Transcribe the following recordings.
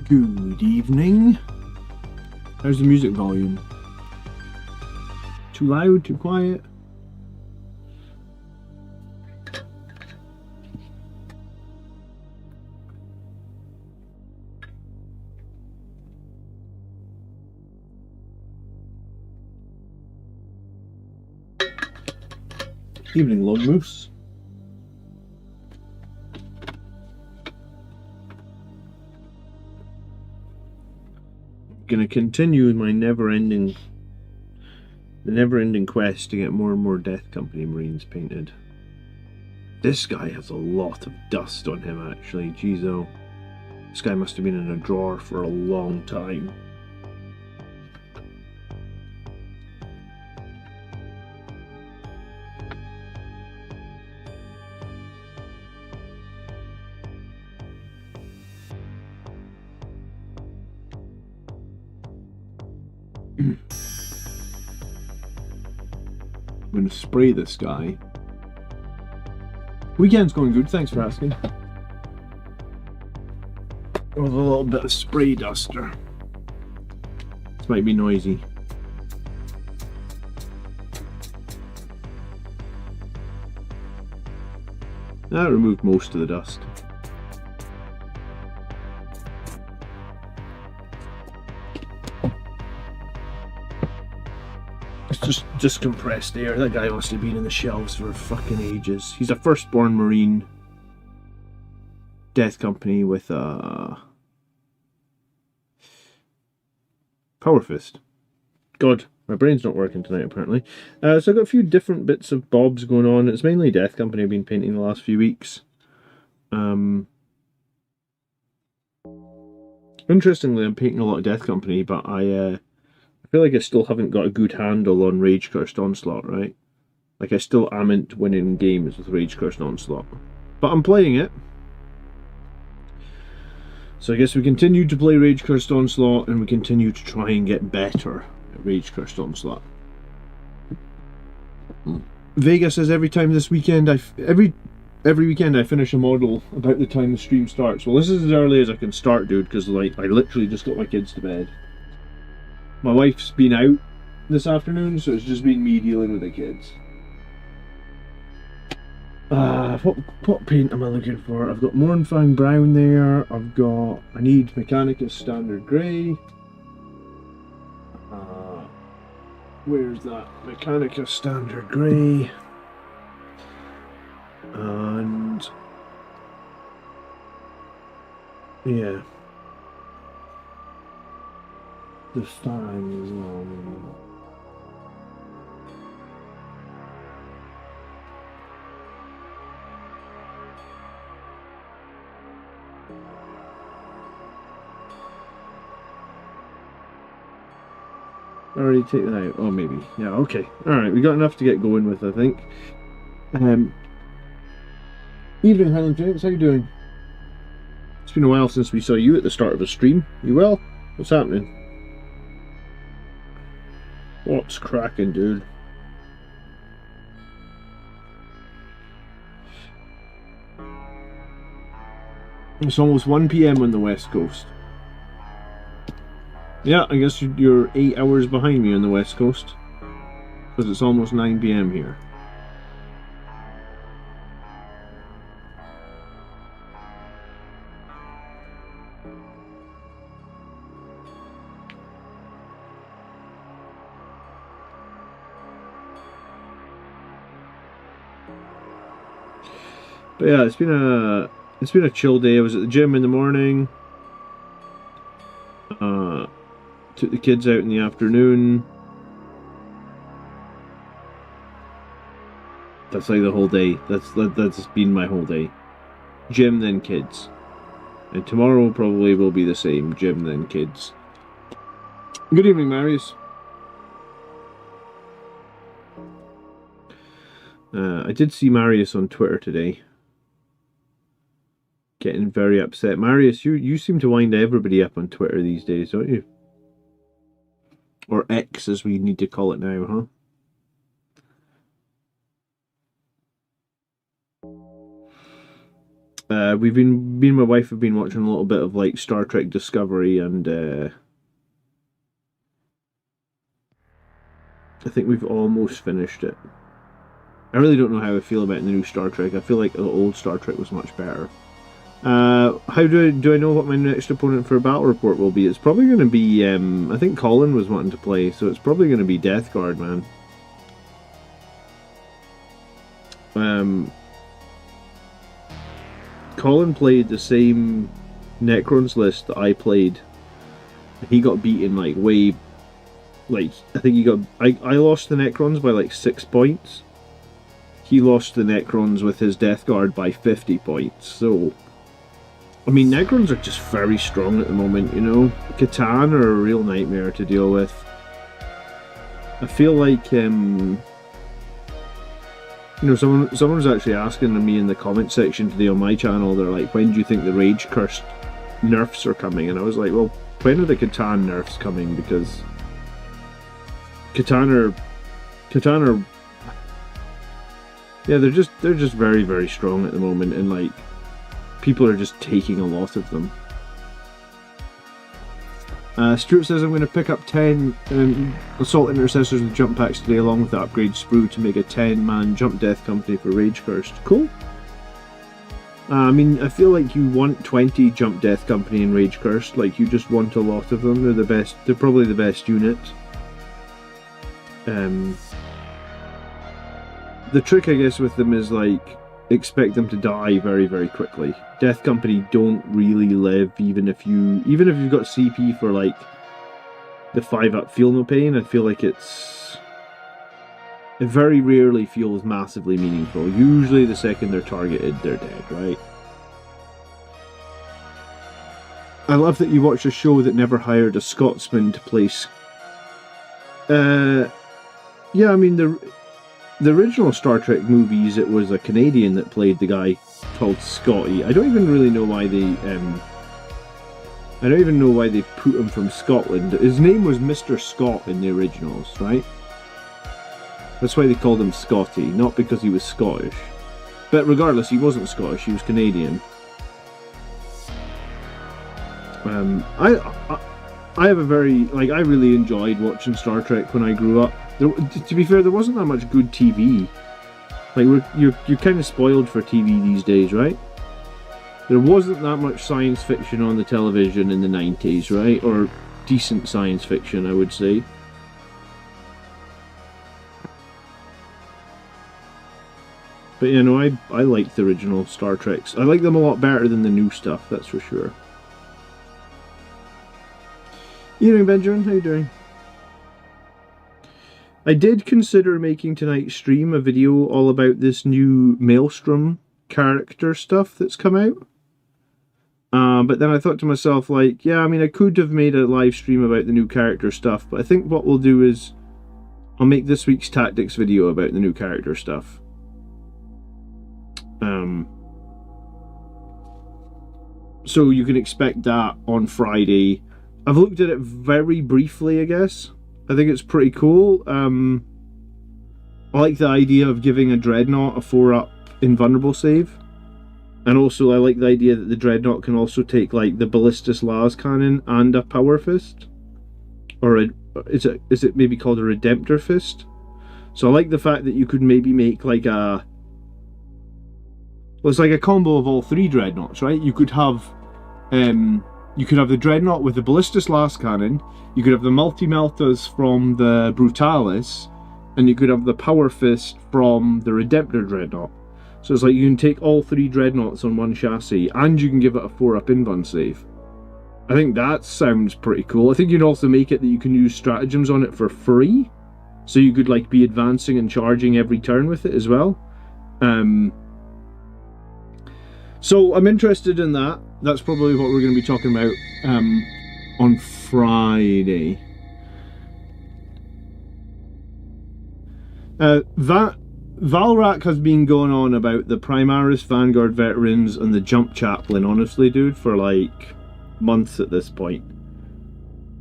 Good evening. How's the music volume? Too loud? Too quiet? Evening, Lone Moose. Gonna continue with my never-ending quest to get more and more Death Company Marines painted. This guy has a lot of dust on him, actually. Jeez, oh. This guy must have been in a drawer for a long time. I'm going to spray this guy. Weekend's going good, thanks for asking. With a little bit of spray duster. This might be noisy. That removed most of the dust. It's just compressed air. That guy must have been in the shelves for fucking ages. He's a firstborn Marine. Death Company with a Power Fist. God, my brain's not working tonight apparently. So I've got a few different bits of bobs going on. It's mainly Death Company I've been painting the last few weeks. Interestingly, I'm painting a lot of Death Company, but I feel like I still haven't got a good handle on Rage Cursed Onslaught, right? Like, I still amn't winning games with Rage Cursed Onslaught. But I'm playing it. So I guess we continue to play Rage Cursed Onslaught, and we continue to try and get better at Rage Cursed Onslaught. Vega says every weekend I finish a model about the time the stream starts. Well, this is as early as I can start, dude, because like I literally just got my kids to bed. My wife's been out this afternoon, so it's just been me dealing with the kids. What paint am I looking for? I've got Mornfang Brown there. I need Mechanicus Standard Grey. Where's that? Mechanicus Standard Grey. And yeah. The fangs on. Already take that out. Oh, maybe. Yeah, okay. Alright, we got enough to get going with, I think. Evening, Highland James. How you doing? It's been a while since we saw you at the start of a stream. You well? What's happening? What's cracking, dude? It's almost 1 PM on the West Coast. Yeah, I guess you're 8 hours behind me on the West Coast. Because it's almost 9 PM here. But yeah, it's been a chill day. I was at the gym in the morning. Took the kids out in the afternoon. That's like the whole day. That's been my whole day. Gym, then kids. And tomorrow probably will be the same. Gym, then kids. Good evening, Marius. I did see Marius on Twitter today. Getting very upset. Marius, you seem to wind everybody up on Twitter these days, don't you? Or X, as we need to call it now, huh? me and my wife have been watching a little bit of like Star Trek Discovery, and I think we've almost finished it. I really don't know how I feel about the new Star Trek. I feel like the old Star Trek was much better. How do I know what my next opponent for a battle report will be? It's probably going to be, I think Colin was wanting to play, so it's probably going to be Death Guard, man. Colin played the same Necrons list that I played. He got beaten like way, like, I think he got, I lost the Necrons by like 6 points. He lost the Necrons with his Death Guard by 50 points, so... I mean, Necrons are just very strong at the moment, you know? Catan are a real nightmare to deal with. I feel like, you know, someone was actually asking me in the comment section today on my channel, they're like, when do you think the Rage Cursed nerfs are coming? And I was like, well, when are the Catan nerfs coming? Because Catan are yeah, they're just very, very strong at the moment, and like people are just taking a lot of them. Stuart says I'm going to pick up 10 Assault Intercessors with jump packs today, along with the upgrade sprue to make a 10-man jump death company for Rage Cursed. Cool. I mean, I feel like you want 20 jump death company in Rage Cursed. Like, you just want a lot of them. They're the best. They're probably the best unit. The trick, I guess, with them is, like, expect them to die very, very quickly. Death Company don't really live, even if you've got CP for, like, the 5-up Feel No Pain. I feel like it very rarely feels massively meaningful. Usually the second they're targeted, they're dead, right? I love that you watched a show that never hired a Scotsman to play... yeah, I mean, the original Star Trek movies, it was a Canadian that played the guy called Scotty. I don't even really know why they put him from Scotland. His name was Mr. Scott in the originals, right? That's why they called him Scotty, not because he was Scottish. But regardless, he wasn't Scottish, he was Canadian. I have a very, like, I really enjoyed watching Star Trek when I grew up. To be fair, there wasn't that much good TV. Like, you're kind of spoiled for TV these days, right? There wasn't that much science fiction on the television in the 90s, right? Or decent science fiction, I would say. But, you know, I liked the original Star Treks. I like them a lot better than the new stuff, that's for sure. Evening, Benjamin. How you doing? I did consider making tonight's stream a video all about this new Maelstrom character stuff that's come out. But then I thought to myself, like, yeah, I mean, I could have made a live stream about the new character stuff, but I think what we'll do is I'll make this week's tactics video about the new character stuff. So you can expect that on Friday. I've looked at it very briefly, I guess. I think it's pretty cool. I like the idea of giving a Dreadnought a 4-up invulnerable save. And also I like the idea that the Dreadnought can also take, like, the Ballistus Las Cannon and a Power Fist. Or is it maybe called a Redemptor Fist? So I like the fact that you could maybe make, like, a... Well, it's like a combo of all 3 Dreadnoughts, right? You could have the Dreadnought with the Ballistus Las Cannon, you could have the Multi-Meltas from the Brutalis, and you could have the Power Fist from the Redemptor Dreadnought. So it's like you can take all 3 Dreadnoughts on one chassis, and you can give it a 4-up invuln save. I think that sounds pretty cool. I think you'd also make it that you can use stratagems on it for free, so you could, like, be advancing and charging every turn with it as well. So I'm interested in that. That's probably what we're going to be talking about on Friday. Valrak has been going on about the Primaris Vanguard veterans and the Jump Chaplain, honestly, dude, for like months at this point.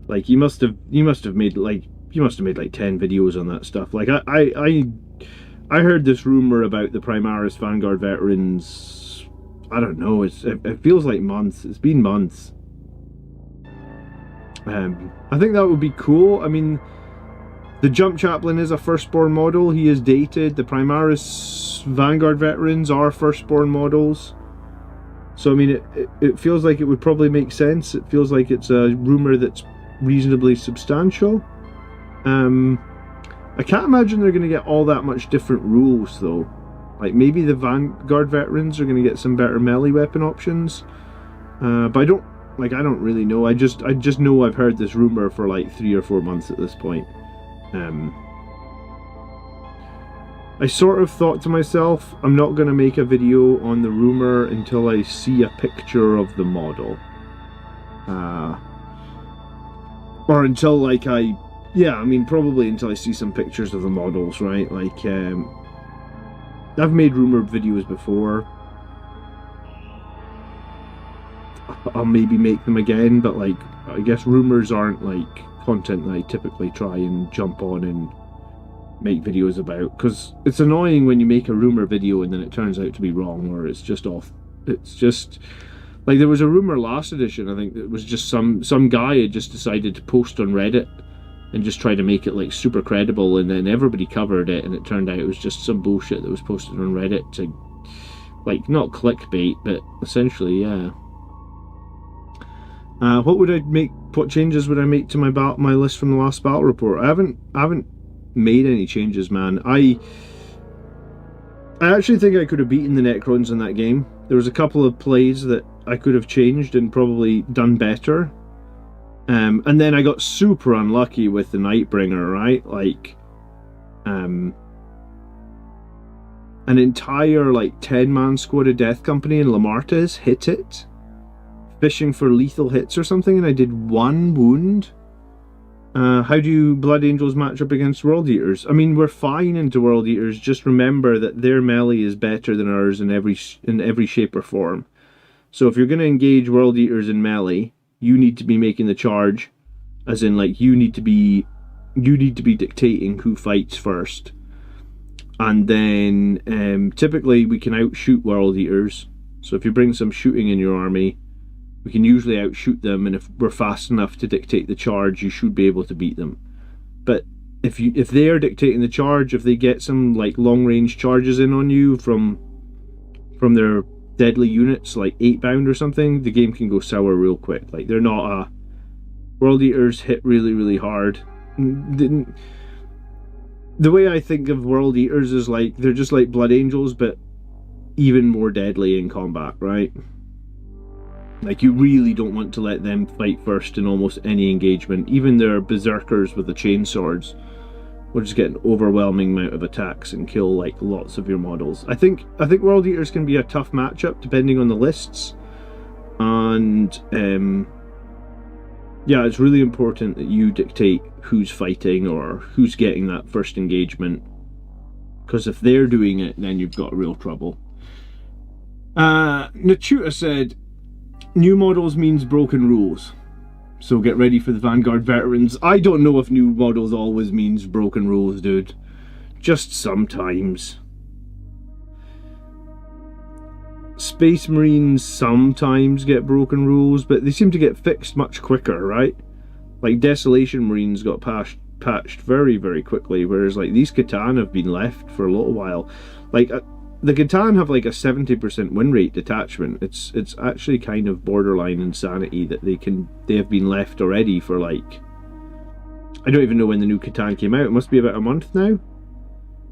Like, you must have made like 10 videos on that stuff. Like, I heard this rumor about the Primaris Vanguard veterans I don't know, it feels like months. It's been months. I think that would be cool. I mean, the Jump Chaplain is a firstborn model. He is dated. The Primaris Vanguard veterans are firstborn models. So I mean, it feels like it would probably make sense. It feels like it's a rumour that's reasonably substantial. I can't imagine they're going to get all that much different rules though. Like maybe the Vanguard veterans are going to get some better melee weapon options. But I don't really know. I just know I've heard this rumour for like 3 or 4 months at this point. I sort of thought to myself, I'm not going to make a video on the rumour until I see a picture of the model. Or until like probably until I see some pictures of the models, right? Like, I've made rumour videos before. I'll maybe make them again, but like, I guess rumours aren't like content that I typically try and jump on and make videos about, because it's annoying when you make a rumour video and then it turns out to be wrong, or it's just off. It's just like, there was a rumour last edition, I think it was just some guy had just decided to post on Reddit and just try to make it like super credible, and then everybody covered it, and it turned out it was just some bullshit that was posted on Reddit to, like, not clickbait, but essentially, yeah. What changes would I make to my list from the last battle report? I haven't made any changes, man. I actually think I could have beaten the Necrons in that game. There was a couple of plays that I could have changed and probably done better. And then I got super unlucky with the Nightbringer, right? Like, an entire like 10-man squad of Death Company in Lamartes hit it, fishing for lethal hits or something, and I did 1 wound. How do Blood Angels match up against World Eaters? I mean, we're fine into World Eaters. Just remember that their melee is better than ours in every shape or form. So if you're going to engage World Eaters in melee, you need to be making the charge, as in like you need to be dictating who fights first. And then typically we can outshoot World Eaters. So if you bring some shooting in your army, we can usually outshoot them, and if we're fast enough to dictate the charge, you should be able to beat them. But if they are dictating the charge, if they get some like long range charges in on you from their deadly units, like 8-bound or something, the game can go sour real quick. Like, they're not a... World Eaters hit really, really hard. The way I think of World Eaters is like, they're just like Blood Angels, but even more deadly in combat, right? Like, you really don't want to let them fight first in almost any engagement. Even their berserkers with the chainswords will just get an overwhelming amount of attacks and kill like lots of your models. I think World Eaters can be a tough matchup depending on the lists, and yeah, it's really important that you dictate who's fighting or who's getting that first engagement, because if they're doing it, then you've got real trouble. Nachuta said, new models means broken rules, so get ready for the Vanguard veterans. I don't know if new models always means broken rules, dude. Just sometimes. Space Marines sometimes get broken rules, but they seem to get fixed much quicker, right? Like, Desolation Marines got patched very, very quickly, whereas like these Catan have been left for a little while. Like, the Catan have like a 70% win rate detachment. It's actually kind of borderline insanity that they have been left already for like, I don't even know when the new Catan came out. It must be about a month now.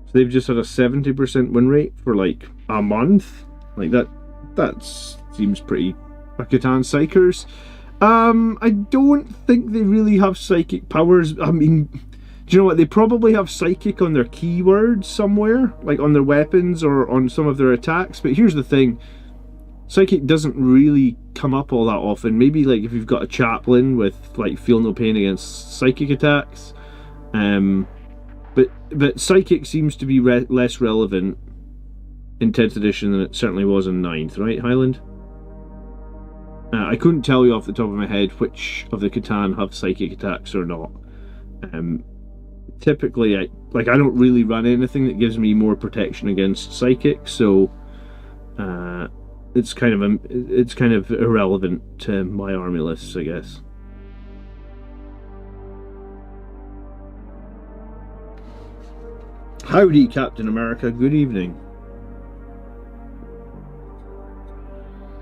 So they've just had a 70% win rate for like a month. Like, that seems pretty... Catan Psychers. I don't think they really have psychic powers. I mean, do you know what? They probably have psychic on their keywords somewhere, like on their weapons or on some of their attacks. But here's the thing. Psychic doesn't really come up all that often. Maybe like if you've got a chaplain with like feel no pain against psychic attacks. But psychic seems to be less relevant in 10th edition than it certainly was in 9th, right, Highland? I couldn't tell you off the top of my head which of the Catan have psychic attacks or not. Typically, I don't really run anything that gives me more protection against psychic, so it's kind of irrelevant to my army lists, I guess. Howdy, Captain America. Good evening.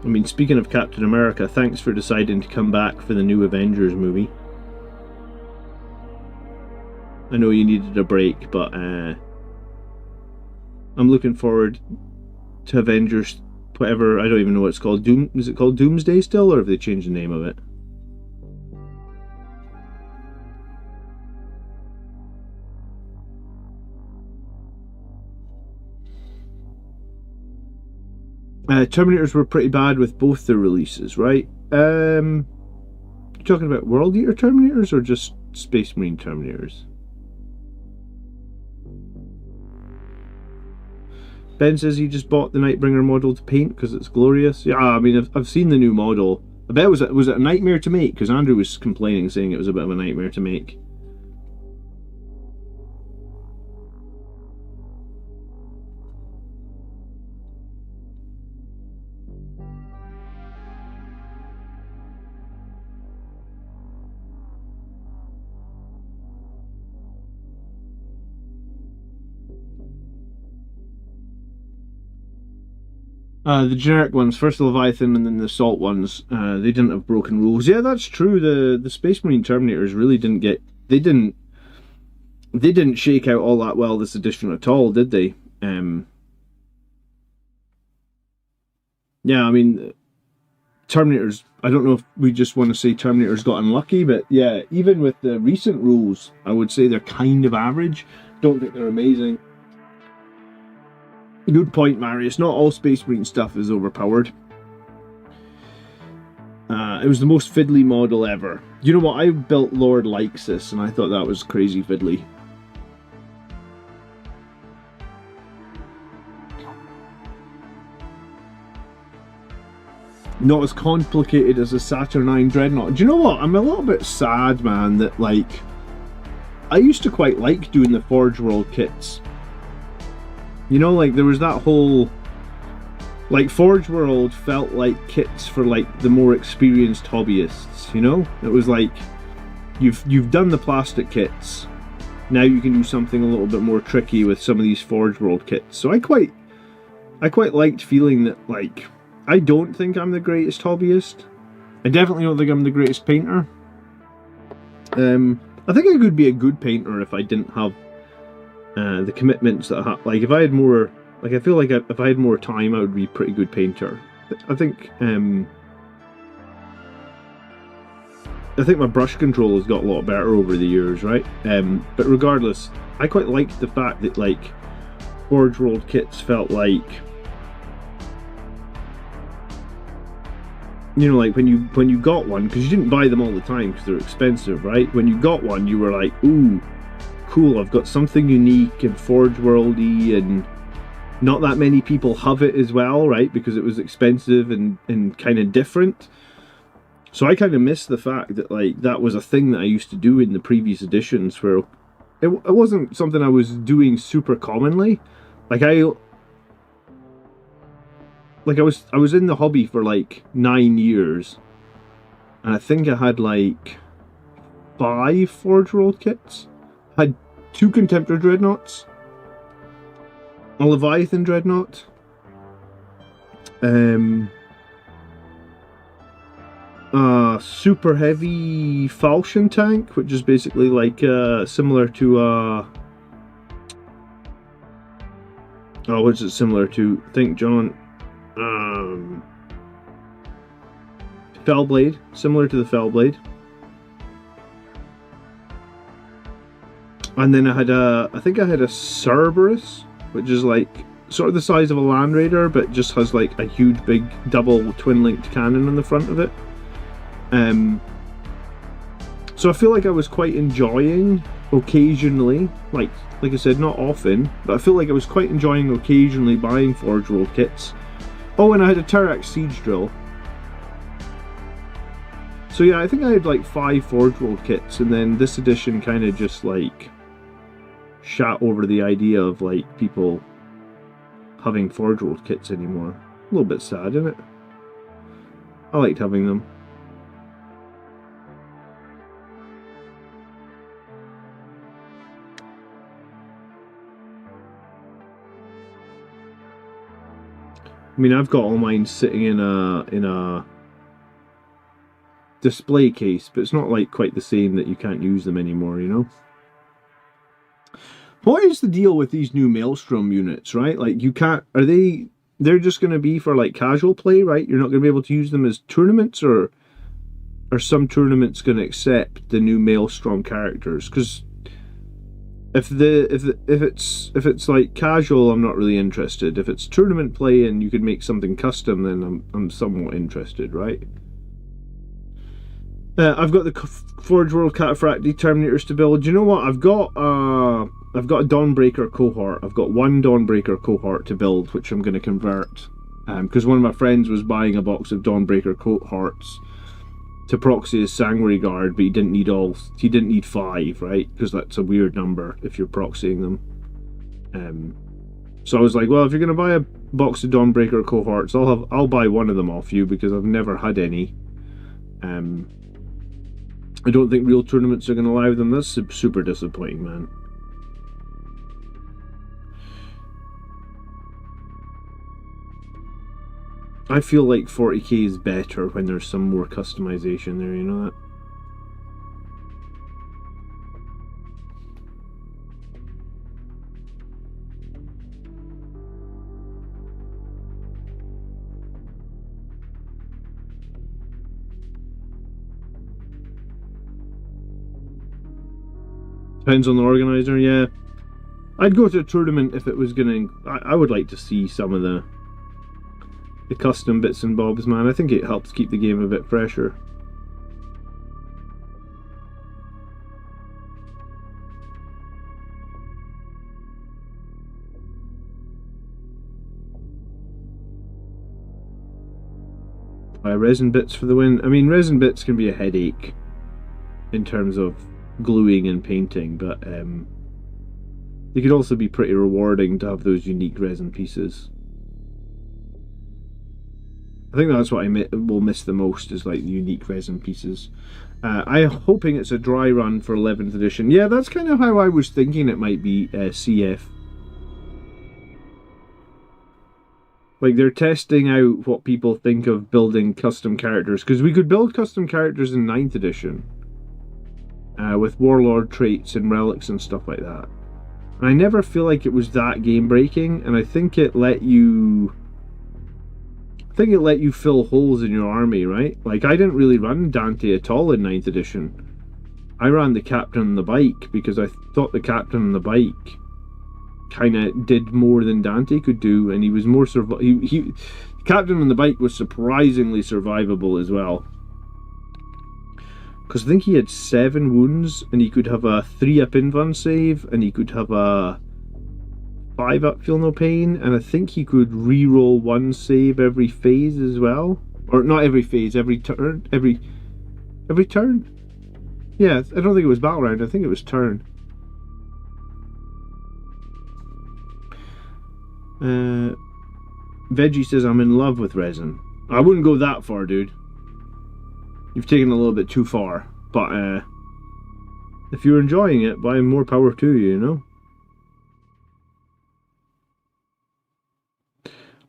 I mean, speaking of Captain America, thanks for deciding to come back for the new Avengers movie. I know you needed a break, but I'm looking forward to Avengers, whatever, I don't even know what it's called. Is it called Doomsday still, or have they changed the name of it? Terminators were pretty bad with both the releases, right? You talking about World Eater Terminators or just Space Marine Terminators? Ben says he just bought the Nightbringer model to paint because it's glorious. Yeah, I mean, I've seen the new model. I bet was it a nightmare to make? Because Andrew was complaining, saying it was a bit of a nightmare to make. The generic ones, first the Leviathan and then the Assault ones, they didn't have broken rules. Yeah, that's true. The Space Marine Terminators really didn't get... They didn't shake out all that well this edition at all, did they? Yeah, I mean, Terminators... I don't know if we just want to say Terminators got unlucky, but yeah, even with the recent rules, I would say they're kind of average. Don't think they're amazing. Good point, Marius. Not all Space Marine stuff is overpowered. It was the most fiddly model ever. You know what? I built Lord Leixus, and I thought that was crazy fiddly. Not as complicated as a Saturnine Dreadnought. Do you know what? I'm a little bit sad, man, that, like... I used to quite like doing the Forge World kits. You know, like, there was that whole... Like, Forge World felt like kits for, like, the more experienced hobbyists, you know? It was like, you've done the plastic kits, now you can do something a little bit more tricky with some of these Forge World kits. So I quite liked feeling that, like, I don't think I'm the greatest hobbyist. I definitely don't think I'm the greatest painter. I think I could be a good painter if I didn't have the commitments that I have. Like, if I had more, like, I feel like if I had more time, I would be a pretty good painter. I think my brush control has got a lot better over the years, right? But regardless, I quite liked the fact that, like, Forge World kits felt like, you know, like when you got one, because you didn't buy them all the time because they're expensive, right? When you got one, you were like, ooh, cool, I've got something unique and Forge Worldy, and not that many people have it as well, right? Because it was expensive and kind of different. So I kind of miss the fact that, like, that was a thing that I used to do in the previous editions, where it wasn't something I was doing super commonly. Like, I was in the hobby for like 9 years, and I think I had like 5 Forge World kits. I had 2 Contemptor Dreadnoughts, a Leviathan Dreadnought, a super heavy falchion tank, which is basically like similar to oh, what's it similar to? Think, John. Fellblade, similar to the Fellblade. And then I think I had a Cerberus, which is like sort of the size of a Land Raider, but just has like a huge big double twin-linked cannon on the front of it. So I feel like I was quite enjoying occasionally, like I said, not often, but I feel like I was quite enjoying occasionally buying Forge World kits. Oh, and I had a Terax Siege Drill. So yeah, I think I had like 5 Forge World kits, and then this edition kind of just like shat over the idea of like people having Forge World kits anymore. little bit sad, isn't it? I liked having them. I mean, I've got all mine sitting in a display case, but it's not like quite the same that you can't use them anymore, you know? What is the deal with these new Maelstrom units, right? Like, you can't... They're just going to be for, like, casual play, right? You're not going to be able to use them as tournaments, or are some tournaments going to accept the new Maelstrom characters? Because if it's like casual, I'm not really interested. If it's tournament play and you could make something custom, then I'm somewhat interested, right? I've got the Forge World Cataphracti Terminators to build. Do you know what? I've got a Dawnbreaker cohort. I've got one Dawnbreaker cohort to build, which I'm going to convert. Because one of my friends was buying a box of Dawnbreaker cohorts to proxy his Sanguinary Guard, but he didn't need 5, right? Because that's a weird number if you're proxying them. So I was like, well, if you're going to buy a box of Dawnbreaker cohorts, I'll buy one of them off you, because I've never had any. I don't think real tournaments are going to allow them. That's super disappointing, man. I feel like 40k is better when there's some more customization there, you know that? Depends on the organizer, yeah. I'd go to a tournament if it was gonna... I would like to see some of the custom bits and bobs, man. I think it helps keep the game a bit fresher. Resin bits for the win. I mean, resin bits can be a headache in terms of gluing and painting, but they could also be pretty rewarding to have those unique resin pieces. I think that's what I will miss the most, is like the unique resin pieces. I'm hoping it's a dry run for 11th edition. Yeah, that's kind of how I was thinking it might be, CF. Like, they're testing out what people think of building custom characters, because we could build custom characters in 9th edition. With warlord traits and relics and stuff like that. And I never feel like it was that game breaking, and I think it let you fill holes in your army, right? Like, I didn't really run Dante at all in 9th edition. I ran the Captain on the Bike because I thought the Captain on the Bike kind of did more than Dante could do, and he was more Captain on the Bike was surprisingly survivable as well. Because I think he had 7 wounds, and he could have a 3-up invuln save, and he could have a 5-up feel no pain, and I think he could reroll 1 save every phase as well. Or not every phase, every turn. Every turn? Yeah, I don't think it was battle round, I think it was turn. Veggie says, I'm in love with resin. I wouldn't go that far, dude. You've taken it a little bit too far, but if you're enjoying it, by more power to you, you know?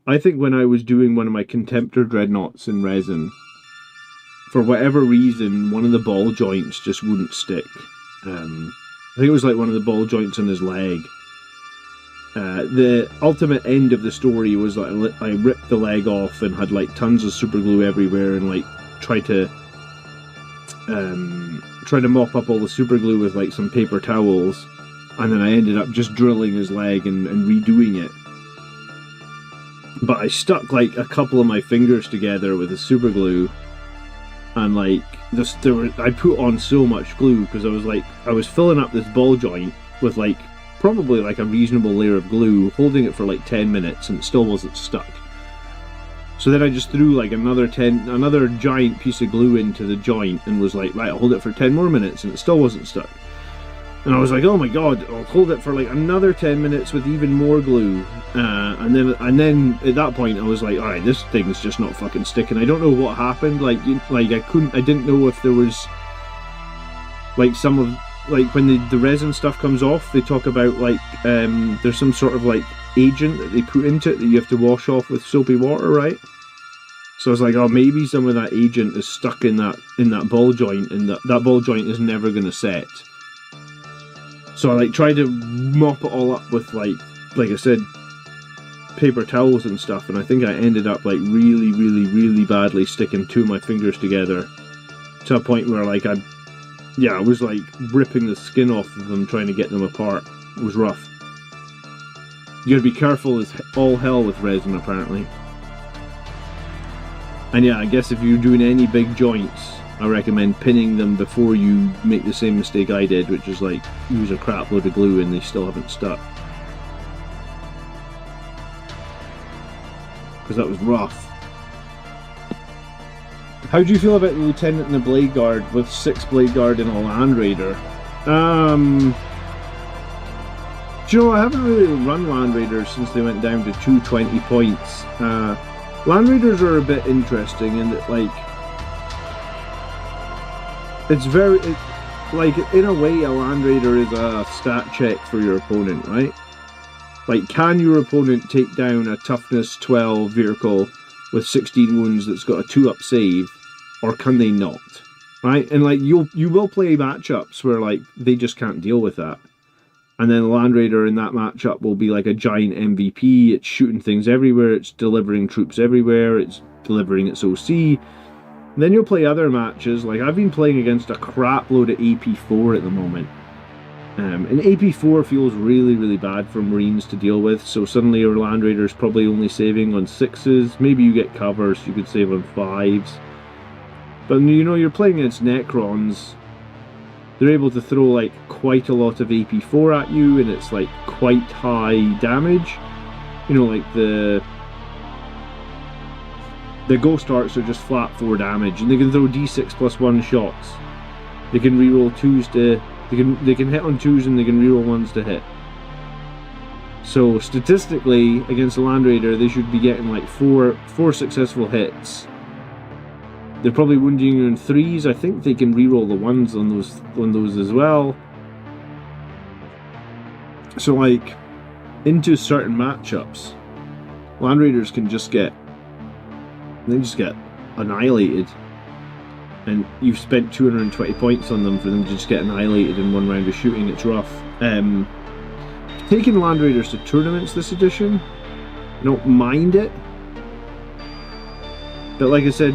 I think when I was doing one of my Contemptor Dreadnoughts in resin, for whatever reason, one of the ball joints just wouldn't stick. I think it was like one of the ball joints on his leg. The ultimate end of the story was that I ripped the leg off and had like tons of super glue everywhere, and like tried to mop up all the super glue with like some paper towels, and then I ended up just drilling his leg and redoing it. But I stuck like a couple of my fingers together with the super glue, and like I put on so much glue because I was filling up this ball joint with like probably like a reasonable layer of glue, holding it for like 10 minutes, and it still wasn't stuck. So then I just threw like another giant piece of glue into the joint and was like, right, I'll hold it for 10 more minutes, and it still wasn't stuck. And I was like, oh my god, I'll hold it for like another 10 minutes with even more glue. And then at that point I was like, all right, this thing's just not fucking sticking. I don't know what happened. Like I didn't know if there was like some of, like when the resin stuff comes off, they talk about like there's some sort of like agent that they put into it that you have to wash off with soapy water, right? So I was like, oh, maybe some of that agent is stuck in that ball joint, and that ball joint is never gonna set. So I like tried to mop it all up with like I said, paper towels and stuff, and I think I ended up like really, really, really badly sticking two of my fingers together to a point where like I was like ripping the skin off of them trying to get them apart. It was rough. You gotta be careful as all hell with resin, apparently. And yeah, I guess if you're doing any big joints, I recommend pinning them before you make the same mistake I did, which is like use a crap load of glue and they still haven't stuck. Because that was rough. How do you feel about the Lieutenant and the Blade Guard with 6 Blade Guard and a Land Raider? Do you know, I haven't really run Land Raiders since they went down to 220 points. Land Raiders are a bit interesting in that, like, it's very, like, in a way, a Land Raider is a stat check for your opponent, right? Like, can your opponent take down a toughness 12 vehicle with 16 wounds that's got a 2-up save, or can they not? Right? And like you will play matchups where like they just can't deal with that. And then the Land Raider in that matchup will be like a giant MVP. It's shooting things everywhere, it's delivering troops everywhere, it's delivering its OC. And then you'll play other matches, like I've been playing against a crap load of AP4 at the moment. And AP4 feels really, really bad for Marines to deal with, so suddenly your Land Raider's probably only saving on 6s, maybe you get cover so you could save on 5s. But you know, you're playing against Necrons, they're able to throw like quite a lot of AP4 at you, and it's like quite high damage. You know, like the Ghost Arcs are just flat 4 damage, and they can throw D6 plus 1 shots. They can reroll 2s to... They can hit on 2s and they can reroll 1s to hit. So statistically, against a Land Raider, they should be getting like 4 successful hits. They're probably wounding you in 3s. I think they can reroll the 1s on those as well. So like, into certain matchups, Land Raiders can just get annihilated. And you've spent 220 points on them for them to just get annihilated in 1 round of shooting. It's rough. Taking Land Raiders to tournaments this edition, I don't mind it. But like I said,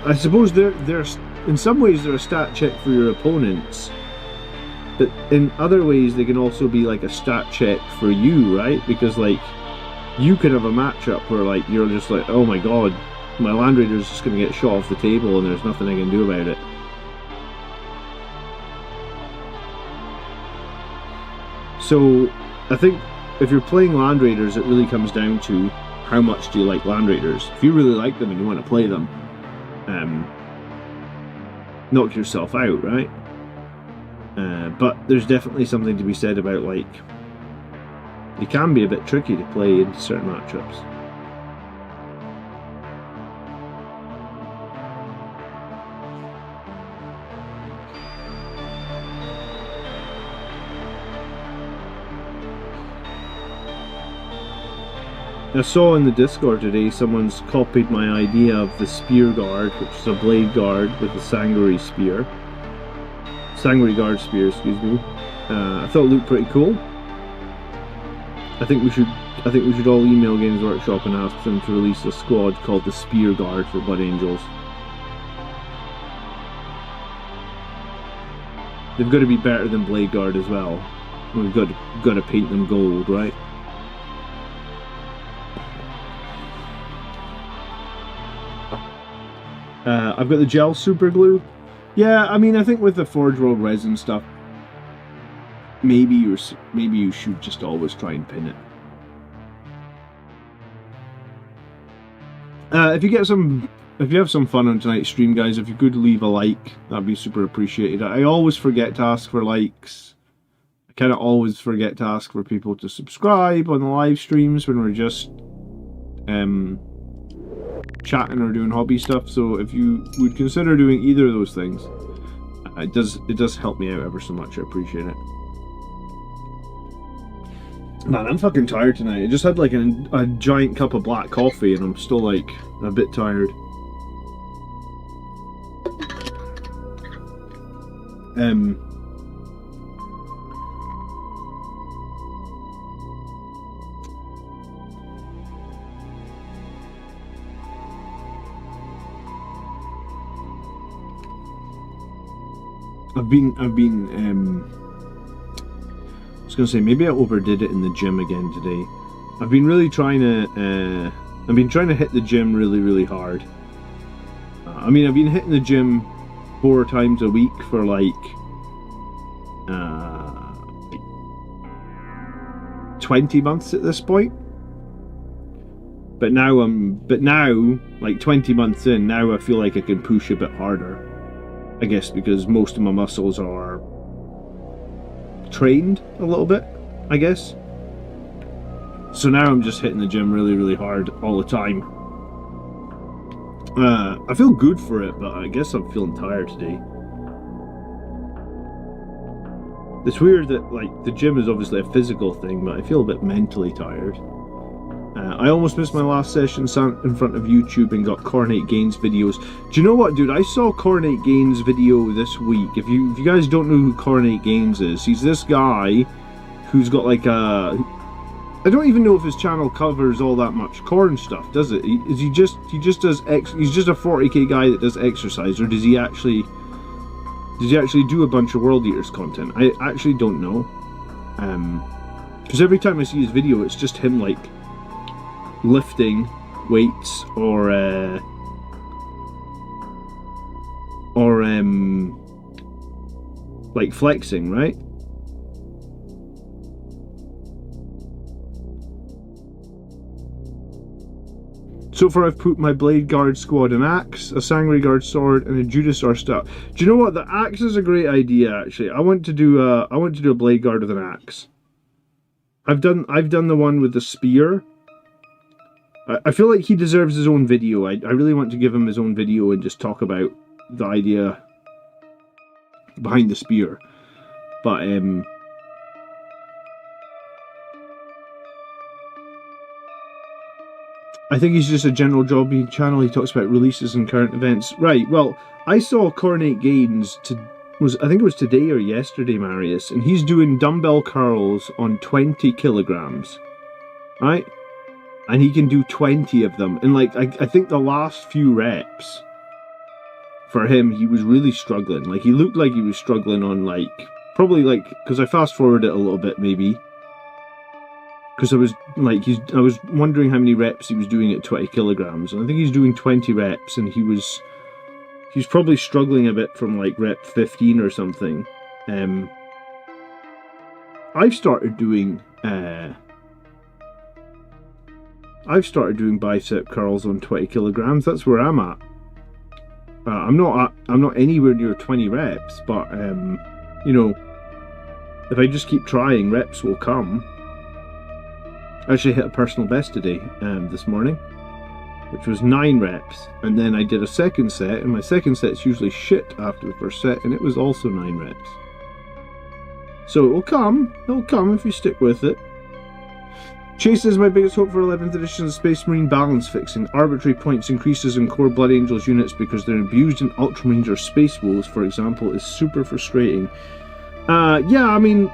I suppose they're in some ways they're a stat check for your opponents. But in other ways they can also be like a stat check for you, right? Because like, you could have a matchup where like you're just like, oh my god, my Land Raider is just going to get shot off the table and there's nothing I can do about it. So I think if you're playing Land Raiders, it really comes down to how much do you like Land Raiders. If you really like them and you want to play them, knock yourself out, right? But there's definitely something to be said about like, they can be a bit tricky to play into certain matchups. I saw in the Discord today someone's copied my idea of the Spear Guard, which is a Blade Guard with a Sangori Spear. Sangori Guard Spear, excuse me. I thought it looked pretty cool. I think we should all email Games Workshop and ask them to release a squad called the Spear Guard for Blood Angels. They've got to be better than Blade Guard as well. We've got to paint them gold, right? I've got the gel super glue. Yeah, I mean, I think with the Forge World resin stuff, maybe you should just always try and pin it. If you have some fun on tonight's stream, guys, if you could leave a like, that'd be super appreciated. I always forget to ask for likes. I kind of always forget to ask for people to subscribe on the live streams when we're just chatting or doing hobby stuff. So if you would consider doing either of those things, it does help me out ever so much. I appreciate it. Man, I'm fucking tired tonight. I just had like a giant cup of black coffee and I'm still like a bit tired. I was gonna say maybe I overdid it in the gym again today. I've been really trying to hit the gym really hard. I mean, I've been hitting the gym 4 times a week for like 20 months at this point. But now like 20 months in, now I feel like I can push a bit harder. I guess because most of my muscles are trained a little bit, I guess. So now I'm just hitting the gym really hard all the time. I feel good for it, but I guess I'm feeling tired today. It's weird that like the gym is obviously a physical thing, but I feel a bit mentally tired. I almost missed my last session, sat in front of YouTube and got Cornate Gaines videos. Do you know what, dude? I saw Cornate Gaines video this week. If you guys don't know who Cornate Gaines is, he's this guy who's got like a... I don't even know if his channel covers all that much corn stuff, does it? He just does he's just a 40k guy that does exercise, or does he actually do a bunch of World Eaters content? I actually don't know. Because every time I see his video, it's just him like lifting weights or like flexing, right? So far I've put my Blade Guard squad an axe, a Sangre Guard sword, and a Judasar staff. Do you know what? The axe is a great idea, actually. I want to do a Blade Guard with an axe. I've done the one with the spear. I feel like he deserves his own video. I really want to give him his own video and just talk about the idea behind the spear. But I think he's just a general jobby channel. He talks about releases and current events. Right, well, I saw Cornate Gaines, I think it was today or yesterday, Marius, and he's doing dumbbell curls on 20 kilograms, right? And he can do 20 of them. And like, I think the last few reps, for him, he was really struggling. Like, he looked like he was struggling on like, probably like, because I fast forwarded it a little bit maybe. Because I was like, I was wondering how many reps he was doing at 20 kilograms. And I think he's doing 20 reps, and he was probably struggling a bit from like rep 15 or something. I've started doing bicep curls on 20 kilograms. That's where I'm at. I'm not anywhere near 20 reps, but you know, if I just keep trying, reps will come. I actually hit a personal best today, this morning, which was 9 reps, and then I did a second set, and my second set's usually shit after the first set, and it was also 9 reps. So it'll come if you stick with it. Chase is my biggest hope for 11th edition Space Marine balance fixing. Arbitrary points increases in core Blood Angels units because they're abused in Ultramarines or Space Wolves, for example, is super frustrating. Yeah, I mean,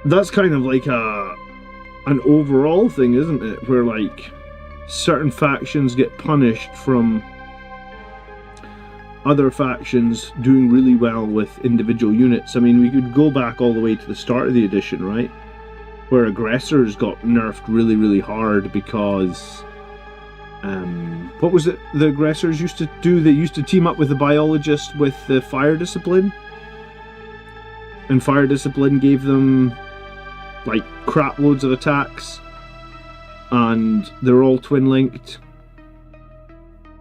that's kind of like an overall thing, isn't it? Where like certain factions get punished from other factions doing really well with individual units. I mean, we could go back all the way to the start of the edition, right? Where aggressors got nerfed really hard because what was it the aggressors used to do? They used to team up with the biologist with the fire discipline, and fire discipline gave them like crap loads of attacks, and they're all twin linked.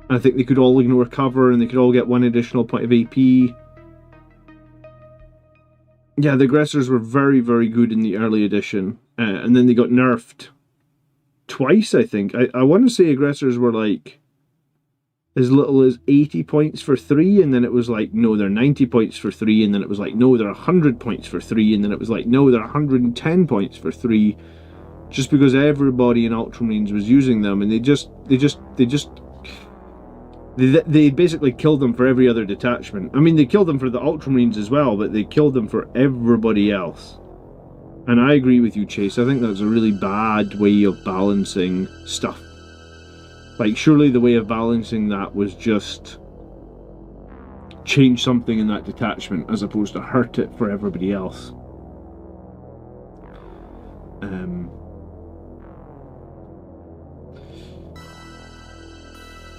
I think they could all ignore cover and they could all get 1 additional point of AP. Yeah, the aggressors were very, very good in the early edition, and then they got nerfed twice, I think. I want to say aggressors were like as little as 80 points for 3, and then it was like, no, they're 90 points for 3, and then it was like, no, they're 100 points for 3, and then it was like, no, they're 110 points for 3, just because everybody in Ultramarines was using them, and they basically killed them for every other detachment. I mean, they killed them for the Ultramarines as well, but they killed them for everybody else. And I agree with you, Chase. I think that's a really bad way of balancing stuff. Like, surely the way of balancing that was just change something in that detachment as opposed to hurt it for everybody else.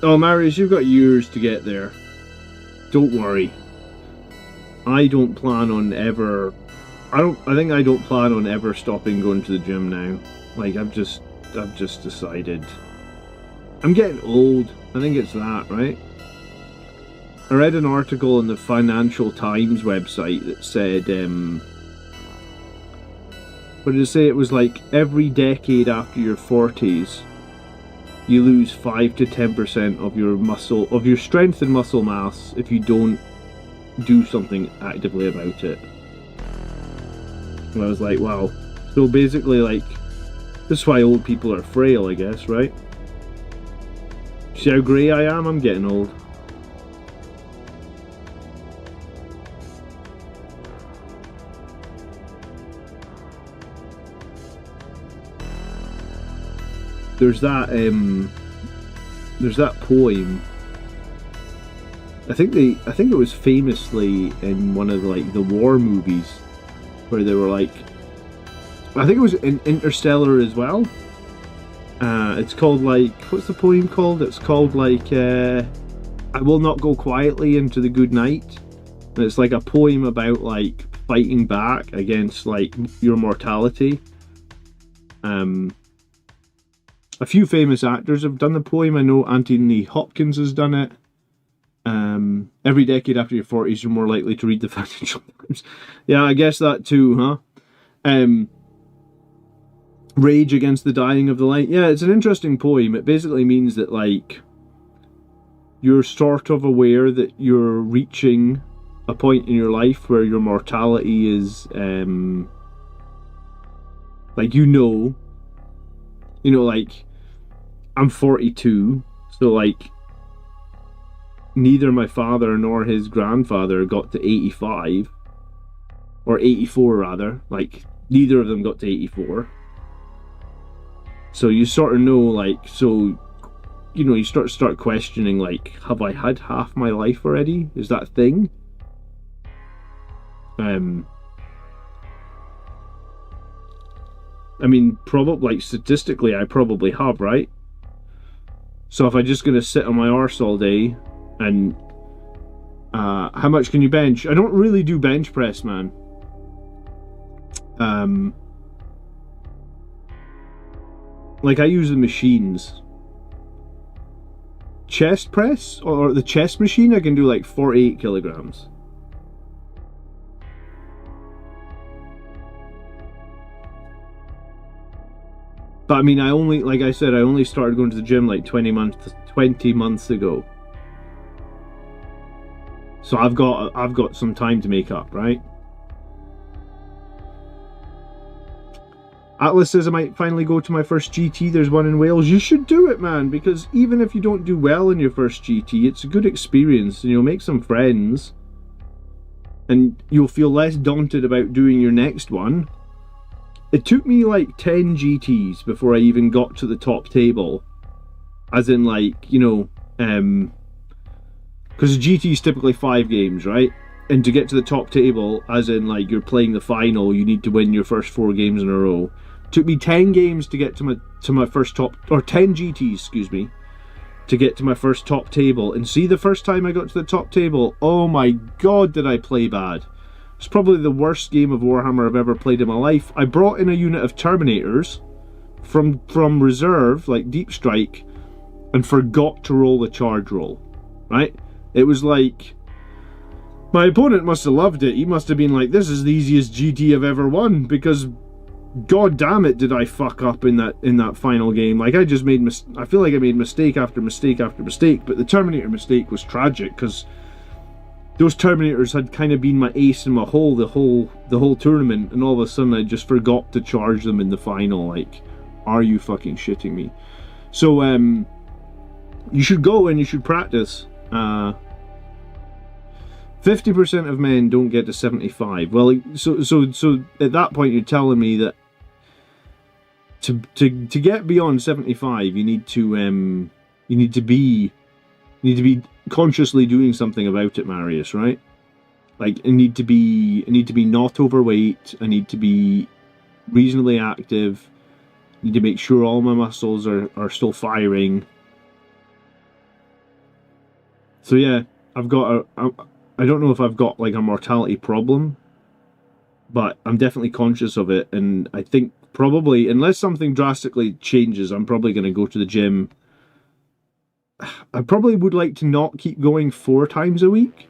Oh, Marius, you've got years to get there. Don't worry. I don't plan on ever... I think I don't plan on ever stopping going to the gym now. Like, I've just decided... I'm getting old. I think it's that, right? I read an article on the Financial Times website that said, what did it say? It was like every decade after your 40s, you lose 5 to 10% of your strength and muscle mass if you don't do something actively about it. And I was like, wow. So basically, like, this is why old people are frail, I guess, right? See how grey I am? I'm getting old. There's that poem. I think it was famously in one of the war movies where they were like, I think it was in Interstellar as well. It's called, like, what's the poem called? It's called like I will not go quietly into the good night. And it's like a poem about like fighting back against like your mortality. A few famous actors have done the poem. I know Anthony Hopkins has done it. Every decade after your 40s, you're more likely to read the Financial Times. Yeah, I guess that too, huh? Rage Against the Dying of the Light. Yeah, it's an interesting poem. It basically means that, like, you're sort of aware that you're reaching a point in your life where your mortality is, like, like, I'm 42, so, like, neither my father nor his grandfather got to 85, or 84 rather, like, neither of them got to 84. So you sort of know, like, so, you know, you start questioning, like, have I had half my life already? Is that a thing? I mean, probably, like, statistically, I probably have, right? So if I'm just going to sit on my arse all day, and, how much can you bench? I don't really do bench press, man. Like, I use the machines. Chest press, or the chest machine, I can do like 48 kilograms. But I mean, like I said, I only started going to the gym like 20 months ago. So I've got some time to make up, right? Atlas says I might finally go to my first GT. There's one in Wales. You should do it, man, because even if you don't do well in your first GT, it's a good experience and you'll make some friends and you'll feel less daunted about doing your next one. It took me like 10 GTs before I even got to the top table. As in, like, you know, because a GT is typically 5 games, right? And to get to the top table, as in, like, you're playing the final, you need to win your first 4 games in a row. Took me 10 games to get to my first top, or 10 GTs, excuse me, to get to my first top table. And see, the first time I got to the top table, oh my god, did I play bad. It's probably the worst game of Warhammer I've ever played in my life. I brought in a unit of Terminators from reserve, like Deep Strike, and forgot to roll the charge roll, right? It was like, My opponent must have loved it. He must have been like, this is the easiest GT I've ever won, because god damn it did I fuck up in that final game. Like, I just made I feel like I made mistake after mistake after mistake, but the Terminator mistake was tragic, because those Terminators had kind of been my ace in my hole the whole tournament, and all of a sudden I just forgot to charge them in the final. Like, are you fucking shitting me? So you should go and you should practice. 50% of men don't get to 75. Well, so at that point you're telling me that to get beyond 75, you need to be consciously doing something about it, Marius, right? Like, I need to be not overweight. I need to be reasonably active. I need to make sure all my muscles are still firing. So yeah, I've got I don't know if I've got like a mortality problem, but I'm definitely conscious of it, and I think probably, unless something drastically changes, I'm probably going to go to the gym. I probably would like to not keep going 4 times a week.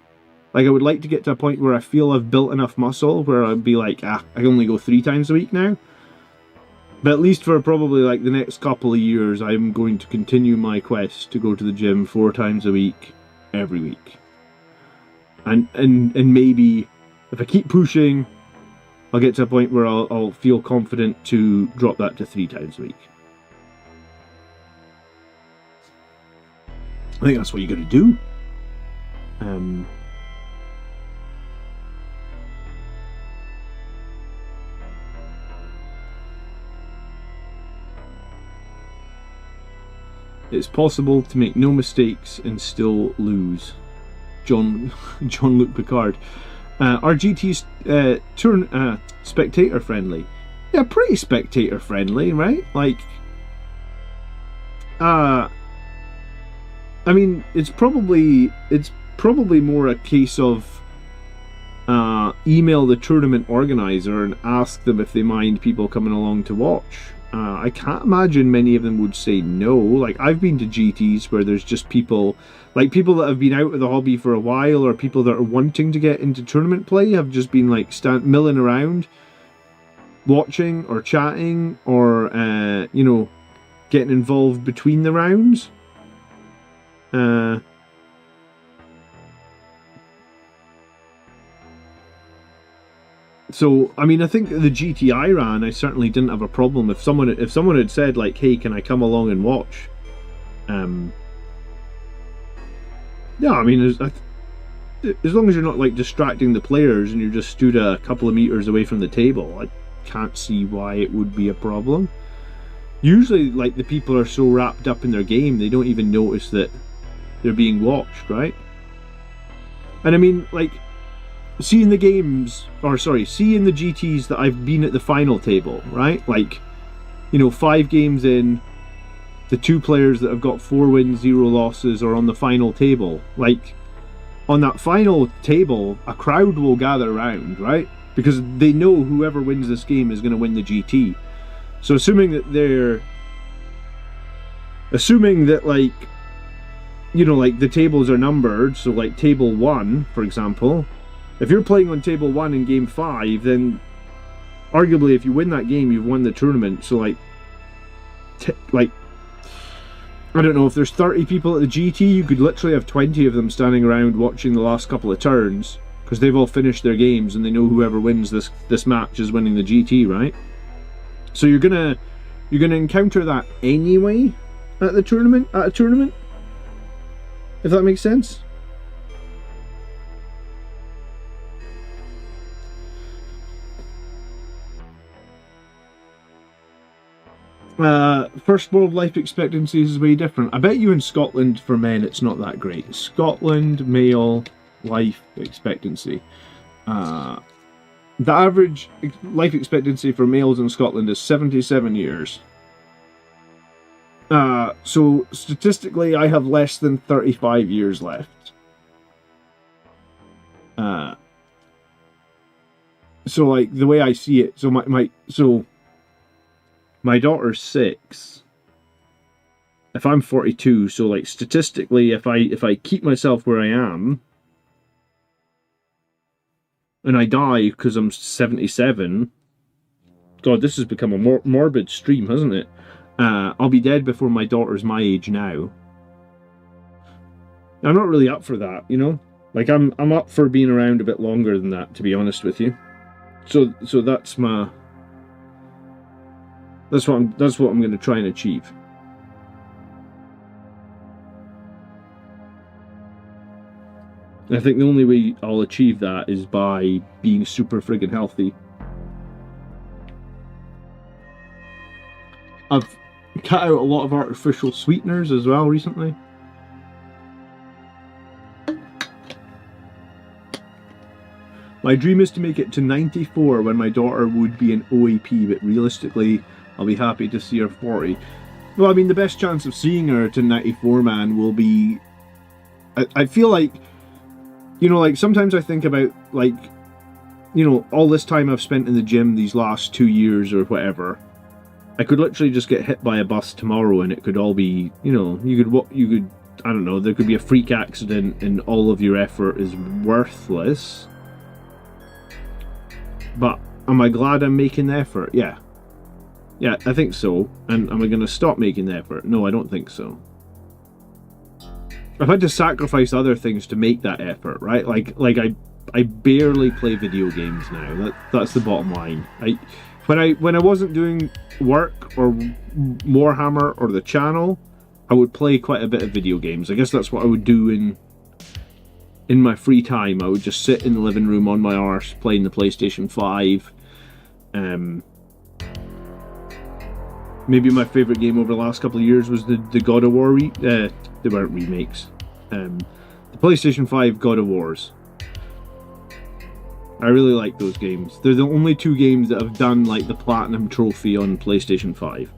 Like, I would like to get to a point where I feel I've built enough muscle where I'd be like, I can only go 3 times a week now. But at least for probably like the next couple of years, I'm going to continue my quest to go to the gym 4 times a week, every week. And maybe if I keep pushing, I'll get to a point where I'll feel confident to drop that to 3 times a week. I think that's what you got to do. It's possible to make no mistakes and still lose. Jean-Luc Picard. Are GT's turn spectator friendly? Yeah, pretty spectator friendly, right? Like, I mean, it's probably more a case of email the tournament organizer and ask them if they mind people coming along to watch. I can't imagine many of them would say no. Like, I've been to GTs where there's just people, like people that have been out of the hobby for a while, or people that are wanting to get into tournament play have just been like milling around, watching or chatting, or you know, getting involved between the rounds. So, I mean, I think the GT I ran, I certainly didn't have a problem. If someone had said, like, hey, can I come along and watch? Yeah, I mean, as long as you're not, like, distracting the players and you're just stood a couple of meters away from the table, I can't see why it would be a problem. Usually, like, the people are so wrapped up in their game, they don't even notice that they're being watched, right? And I mean, like, seeing the GTs that I've been at the final table, right? Like, you know, 5 games in, the 2 players that have got 4 wins, 0 losses are on the final table. Like, on that final table, a crowd will gather around, right? Because they know whoever wins this game is going to win the GT. So assuming that like, you know, like the tables are numbered, so like table 1, for example, if you're playing on table 1 in game 5, then arguably if you win that game, you've won the tournament. So like I don't know, if there's 30 people at the GT, you could literally have 20 of them standing around watching the last couple of turns, because they've all finished their games and they know whoever wins this match is winning the GT, right? So you're gonna encounter that anyway at a tournament, if that makes sense. First world life expectancy is way different. I bet you in Scotland for men it's not that great. Scotland male life expectancy. The average life expectancy for males in Scotland is 77 years. So statistically I have less than 35 years left. So like the way I see it, so my daughter's 6. If I'm 42, so like statistically, if I keep myself where I am, and I die because I'm 77, God, this has become a morbid stream, hasn't it? I'll be dead before my daughter's my age now. I'm not really up for that, you know? Like, I'm up for being around a bit longer than that, to be honest with you. So that's my... That's what I'm going to try and achieve. And I think the only way I'll achieve that is by being super friggin' healthy. I've cut out a lot of artificial sweeteners as well recently. My dream is to make it to 94 when my daughter would be an OAP, but realistically, I'll be happy to see her 40. Well, I mean, the best chance of seeing her to 94, man, will be... I feel like, you know, like, sometimes I think about, like, you know, all this time I've spent in the gym these last 2 years or whatever. I could literally just get hit by a bus tomorrow and it could all be, you know, you could, I don't know, there could be a freak accident and all of your effort is worthless. But am I glad I'm making the effort? Yeah. Yeah, I think so. And am I going to stop making the effort? No, I don't think so. I've had to sacrifice other things to make that effort, right? Like I barely play video games now. That's the bottom line. When I wasn't doing work or Warhammer or the channel, I would play quite a bit of video games. I guess that's what I would do in my free time. I would just sit in the living room on my arse playing the PlayStation 5. Maybe my favourite game over the last couple of years was the God of War they weren't remakes. The PlayStation 5 God of Wars. I really like those games. They're the only two games that have done like the Platinum Trophy on PlayStation 5.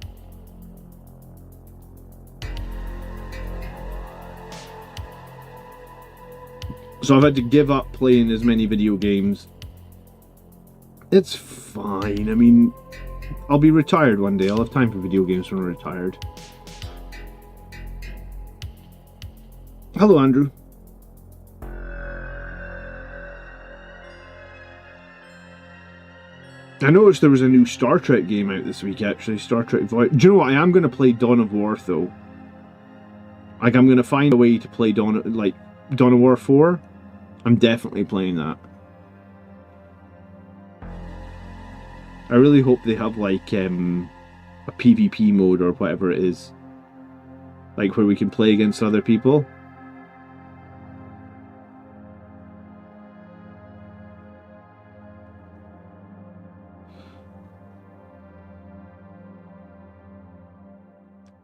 So I've had to give up playing as many video games. It's fine. I mean, I'll be retired one day. I'll have time for video games when I'm retired. Hello, Andrew. I noticed there was a new Star Trek game out this week, actually. Star Trek Voyager. Do you know what? I am going to play Dawn of War, though. Like, I'm going to find a way to play Dawn of War 4. I'm definitely playing that. I really hope they have, like, a PvP mode or whatever it is. Like, where we can play against other people.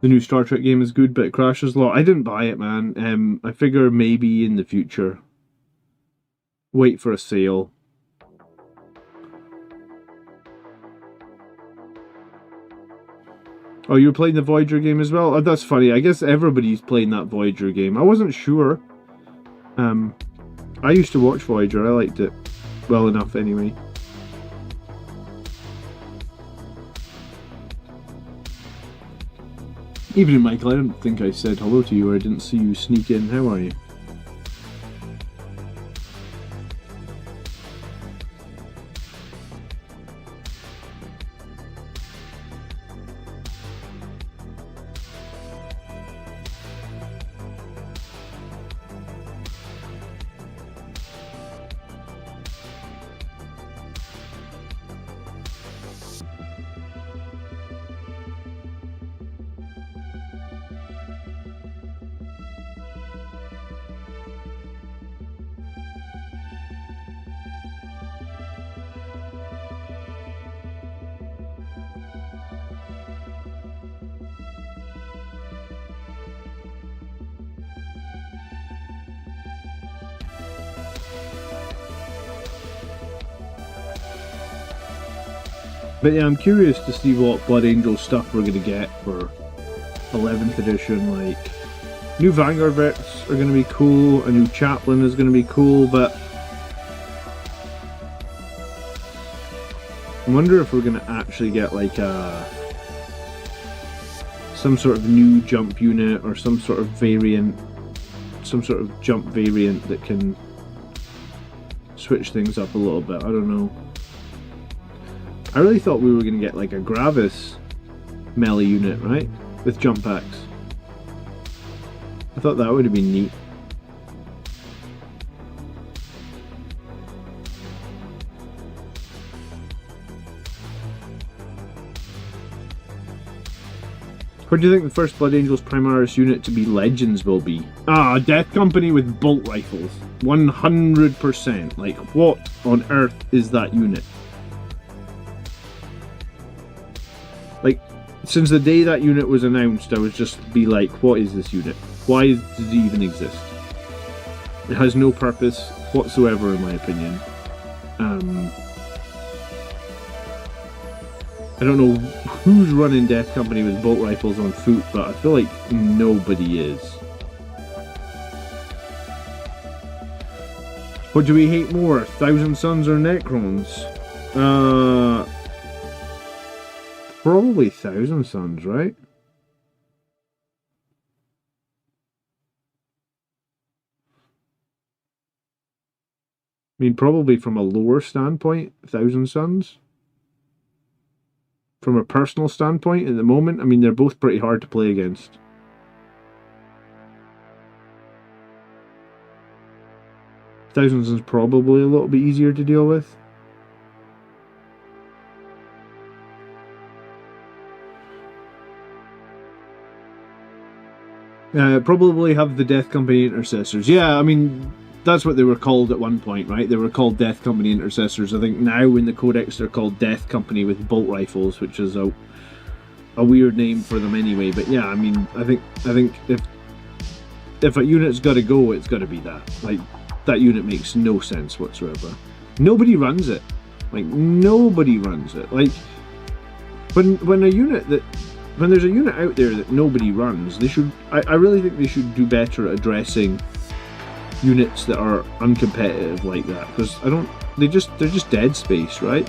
The new Star Trek game is good, but it crashes a lot. I didn't buy it, man. I figure maybe in the future. Wait for a sale. Oh, you're playing the Voyager game as well? Oh, that's funny. I guess everybody's playing that Voyager game. I wasn't sure. I used to watch Voyager. I liked it well enough anyway. Evening, Michael. I don't think I said hello to you or I didn't see you sneak in. How are you? But yeah, I'm curious to see what Blood Angel stuff we're going to get for 11th edition. Like, new Vanguard vets are going to be cool, a new Chaplain is going to be cool, but I wonder if we're going to actually get like some sort of new jump unit or some sort of variant, some sort of jump variant that can switch things up a little bit. I don't know. I really thought we were going to get like a Gravis melee unit, right? With jump axe. I thought that would have been neat. What do you think the first Blood Angels Primaris unit to be Legends will be? Ah, Death Company with bolt rifles. 100%. Like, what on earth is that unit? Like, since the day that unit was announced, I was just be like, what is this unit? Why does it even exist? It has no purpose whatsoever, in my opinion. I don't know who's running Death Company with bolt rifles on foot, but I feel like nobody is. What do we hate more, Thousand Sons or Necrons? Probably Thousand Sons, right? I mean, probably from a lore standpoint, Thousand Sons. From a personal standpoint, at the moment, I mean, they're both pretty hard to play against. Thousands is probably a little bit easier to deal with. Probably have the Death Company Intercessors. Yeah, I mean, that's what they were called at one point, right? They were called Death Company Intercessors. I think now in the Codex they're called Death Company with bolt rifles, which is a weird name for them anyway. But yeah, I mean, I think if a unit's got to go, it's got to be that. Like, that unit makes no sense whatsoever. Nobody runs it. Like, nobody runs it. Like, when there's a unit out there that nobody runs, they should. I really think they should do better at addressing units that are uncompetitive like that, because they're just dead space, right?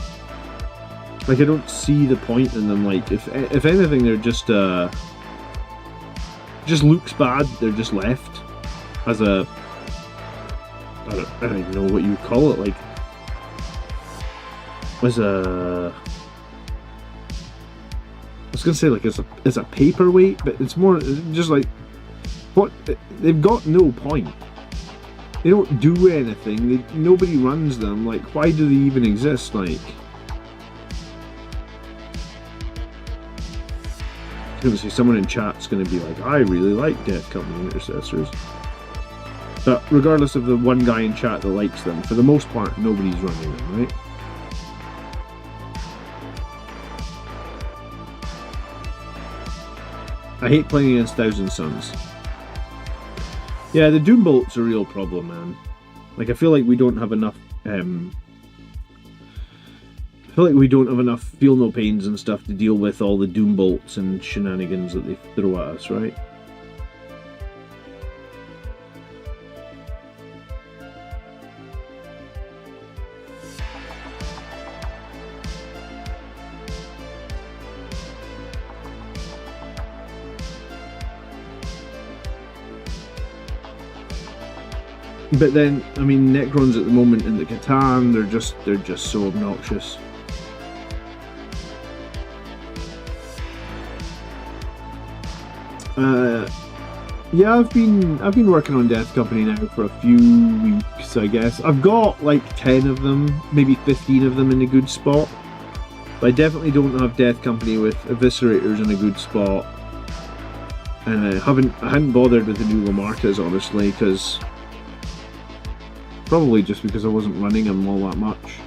Like, I don't see the point in them. Like, if anything, they're just looks bad. They're just left as a, I don't even know what you would call it, like, as a, I was gonna say like as a paperweight, but it's more just like, what, they've got no point. They don't do anything. Nobody runs them. Like, why do they even exist? Like, I'm gonna say someone in chat's gonna be like, I really like Death Company Intercessors. But regardless of the one guy in chat that likes them, for the most part, nobody's running them, right? I hate playing against Thousand Sons. Yeah, the Doom Bolt's a real problem, man. Like, I feel like we don't have enough, Feel No Pains and stuff to deal with all the Doom Bolts and shenanigans that they throw at us, right? But then, I mean, Necrons at the moment in the Catan, they're just so obnoxious. Yeah, I've been working on Death Company now for a few weeks, I guess. I've got like 10 of them, maybe 15 of them in a good spot. But I definitely don't have Death Company with Eviscerators in a good spot. And I hadn't bothered with the new Lamartas, honestly, because probably just because I wasn't running them all that much.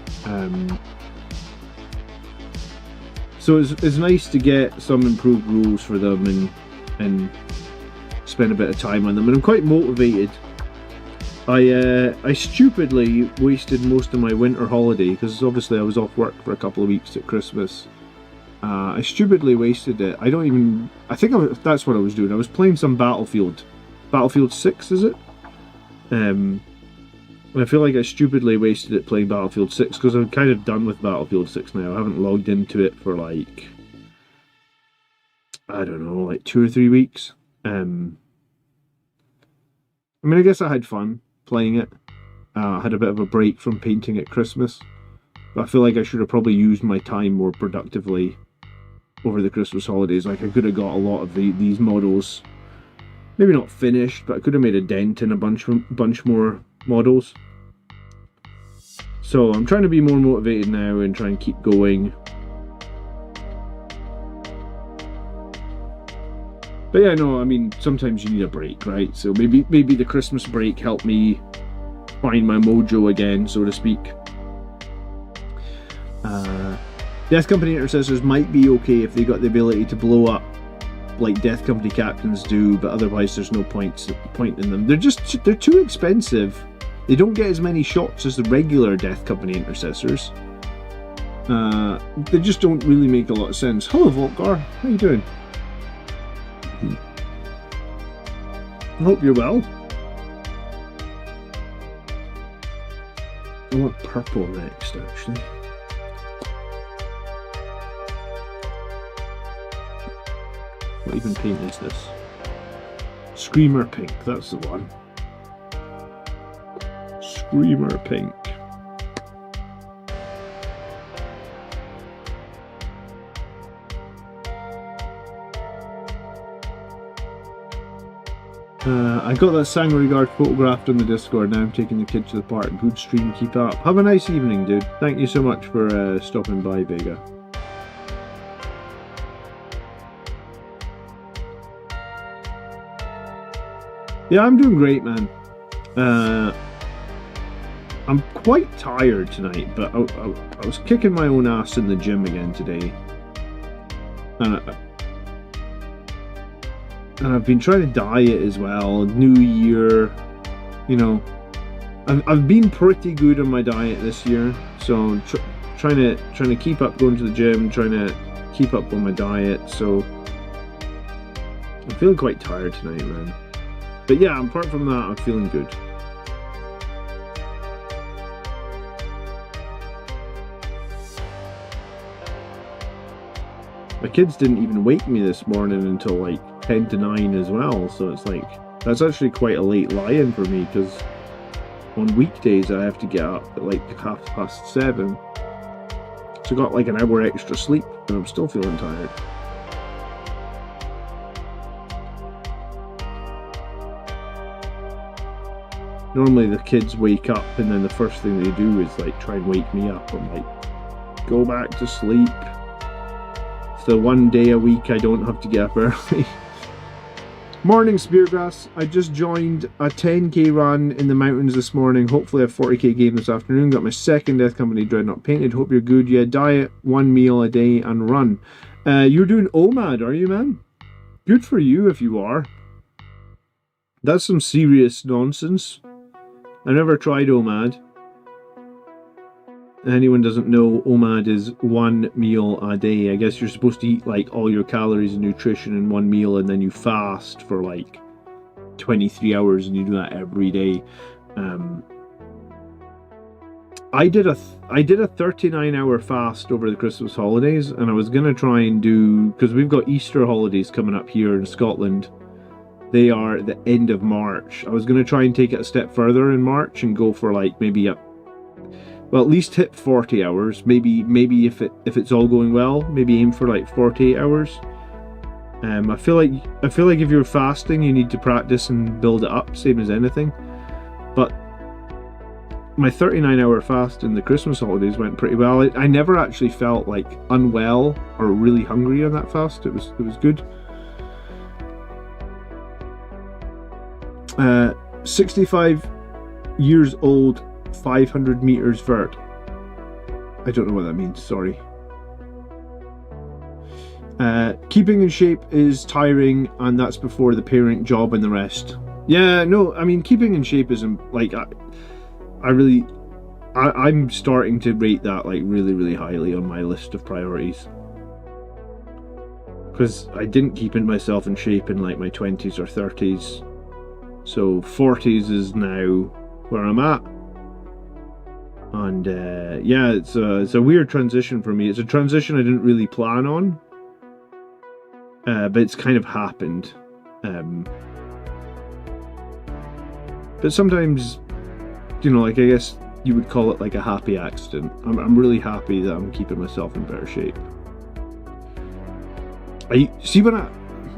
So it's nice to get some improved rules for them and spend a bit of time on them, and I'm quite motivated. I stupidly wasted most of my winter holiday, because obviously I was off work for a couple of weeks at Christmas. I stupidly wasted it. I think that's what I was doing. I was playing some Battlefield 6, is it? And I feel like I stupidly wasted it playing Battlefield 6, because I'm kind of done with Battlefield 6 now. I haven't logged into it for like, I don't know, like 2 or 3 weeks. I mean, I guess I had fun playing it. I had a bit of a break from painting at Christmas. I feel like I should have probably used my time more productively over the Christmas holidays. Like, I could have got a lot of these models, maybe not finished, but I could have made a dent in a bunch more models. So I'm trying to be more motivated now and try and keep going. But yeah, no, I mean, sometimes you need a break, right? So maybe the Christmas break helped me find my mojo again, so to speak. Death Company intercessors might be okay if they got the ability to blow up like Death Company captains do, but otherwise there's no point in them. They're too expensive. They don't get as many shots as the regular Death Company intercessors. They just don't really make a lot of sense. Hello, Volkar. How you doing? I hope you're well. I want purple next, actually. What even paint is this? Screamer Pink, that's the one. Screamer Pink. I got that Sangregard photographed on the Discord. Now I'm taking the kids to the park. Good stream, keep up. Have a nice evening, dude. Thank you so much for stopping by, Vega. Yeah, I'm doing great, man. I'm quite tired tonight, but I was kicking my own ass in the gym again today. And I've been trying to diet as well. New year, you know. I've been pretty good on my diet this year, so trying to keep up going to the gym, trying to keep up on my diet. So I'm feeling quite tired tonight, man. But yeah, apart from that, I'm feeling good. My kids didn't even wake me this morning until like 10 to 9 as well, so it's like, that's actually quite a late lie-in for me, because on weekdays I have to get up at like 7:30. So I got like an hour extra sleep, and I'm still feeling tired. Normally the kids wake up and then the first thing they do is like try and wake me up. I'm like, go back to sleep. It's the one day a week I don't have to get up early. Morning, Speargrass. I just joined a 10k run in the mountains this morning. Hopefully a 40k game this afternoon. Got my second Death Company Dreadnought painted. Hope you're good. Yeah, diet, 1 meal a day and run. You're doing OMAD, are you, man? Good for you if you are. That's some serious nonsense. I never tried OMAD. Anyone doesn't know, OMAD is 1 meal a day. I guess you're supposed to eat like all your calories and nutrition in 1 meal, and then you fast for like 23 hours, and you do that every day. I did a 39-hour fast over the Christmas holidays, and I was gonna try and do, because we've got Easter holidays coming up here in Scotland. They are at the end of March. I was going to try and take it a step further in March and go for like maybe at least hit 40 hours. Maybe if it's all going well, maybe aim for like 48 hours. I feel like if you're fasting, you need to practice and build it up, same as anything. But my 39-hour fast in the Christmas holidays went pretty well. I never actually felt like unwell or really hungry on that fast. It was good. 65 years old, 500 meters vert. I don't know what that means, sorry. Keeping in shape is tiring, and that's before the parent job and the rest. Yeah, no, I mean, keeping in shape isn't like, I'm starting to rate that like really, really highly on my list of priorities. Because I didn't keep myself in shape in like my 20s or 30s. So 40s is now where I'm at, and yeah, it's a weird transition for me. It's a transition I didn't really plan on, but it's kind of happened. But sometimes you know, like I guess you would call it like a happy accident. I'm really happy that I'm keeping myself in better shape. I see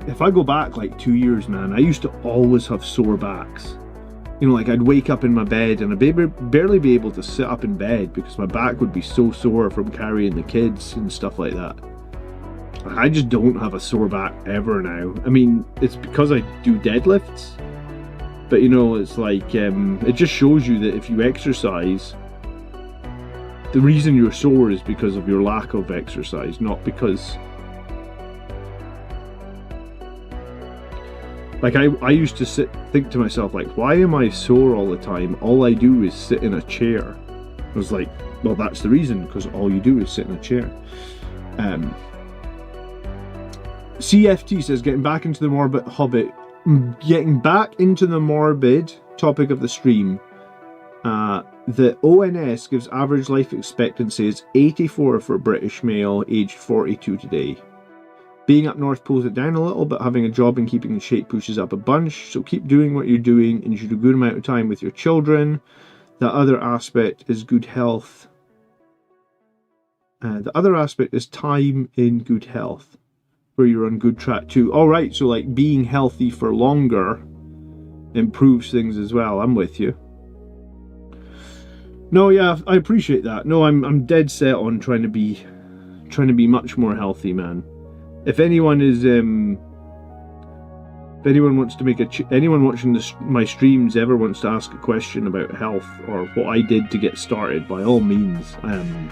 if I go back like 2 years, man, I used to always have sore backs. You know, like I'd wake up in my bed and I'd barely be able to sit up in bed because my back would be so sore from carrying the kids and stuff like that. I just don't have a sore back ever now. I mean, it's because I do deadlifts. But you know, it's like, it just shows you that if you exercise, the reason you're sore is because of your lack of exercise, not because... Like, I used to think to myself, like, why am I sore all the time? All I do is sit in a chair. I was like, well, that's the reason, because all you do is sit in a chair. CFT says, getting back into the morbid topic of the stream. The ONS gives average life expectancy is 84 for British male, aged 42 today. Being up north pulls it down a little, but having a job and keeping in shape pushes up a bunch. So keep doing what you're doing, and you should do a good amount of time with your children. The other aspect is good health. The other aspect is time in good health, where you're on good track too. All right, so like being healthy for longer improves things as well. I'm with you. No, yeah, I appreciate that. No, I'm dead set on trying to be much more healthy, man. If anyone is, if anyone wants to make anyone watching my streams ever wants to ask a question about health or what I did to get started, by all means. I'm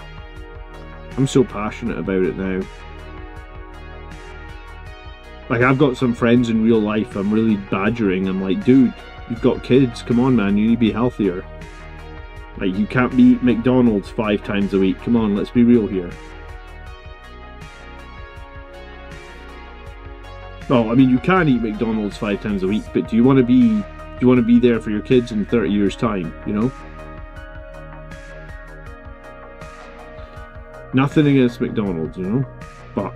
so passionate about it now. Like, I've got some friends in real life I'm really badgering. I'm like, dude, you've got kids. Come on, man, you need to be healthier. Like, you can't be eating McDonald's 5 times a week. Come on, let's be real here. Oh, I mean, you can eat McDonald's 5 times a week, but do you want to be there for your kids in 30 years' time, you know? Nothing against McDonald's, you know? But,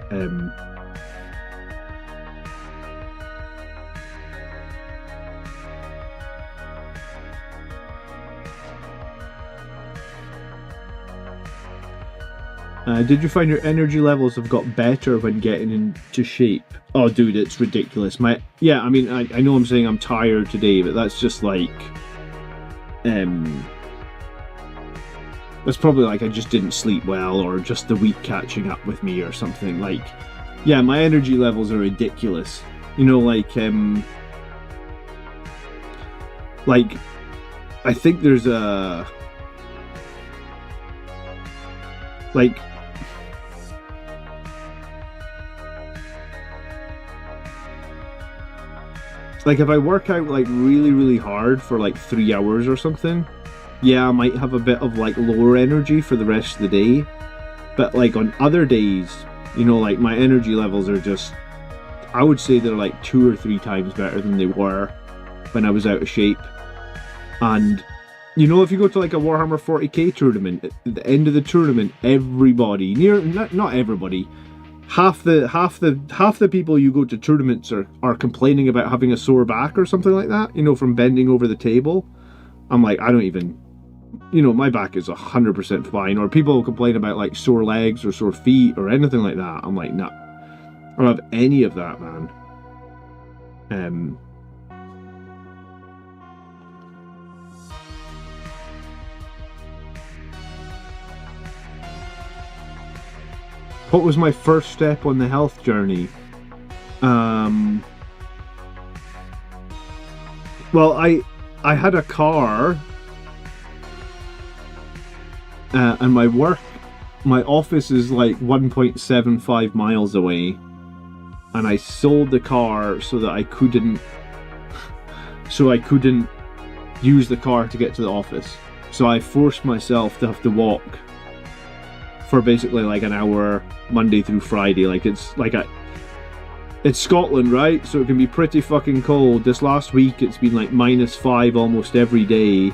did you find your energy levels have got better when getting into shape? Oh, dude, it's ridiculous. Yeah, I mean, I know I'm saying I'm tired today, but that's just like, that's probably like I just didn't sleep well, or just the week catching up with me or something. Like, yeah, my energy levels are ridiculous. You know, like I think there's a, like if I work out like really hard for like 3 hours or something, yeah, I might have a bit of like lower energy for the rest of the day. But like on other days, you know, like my energy levels are just, I would say they're like 2 or 3 times better than they were when I was out of shape. And you know, if you go to like a Warhammer 40k tournament, at the end of the tournament, everybody, not everybody, half the people you go to tournaments are complaining about having a sore back or something like that, you know, from bending over the table. I'm like, I don't even, you know, my back is 100% fine. Or people complain about like sore legs or sore feet or anything like that. I'm like, nah, I don't have any of that, man. What was my first step on the health journey? Well, I had a car, and my office is like 1.75 miles away, and I sold the car so that I couldn't use the car to get to the office. So I forced myself to have to walk for basically like an hour Monday through Friday. Like it's Scotland, right? So it can be pretty fucking cold. This last week it's been like -5 almost every day.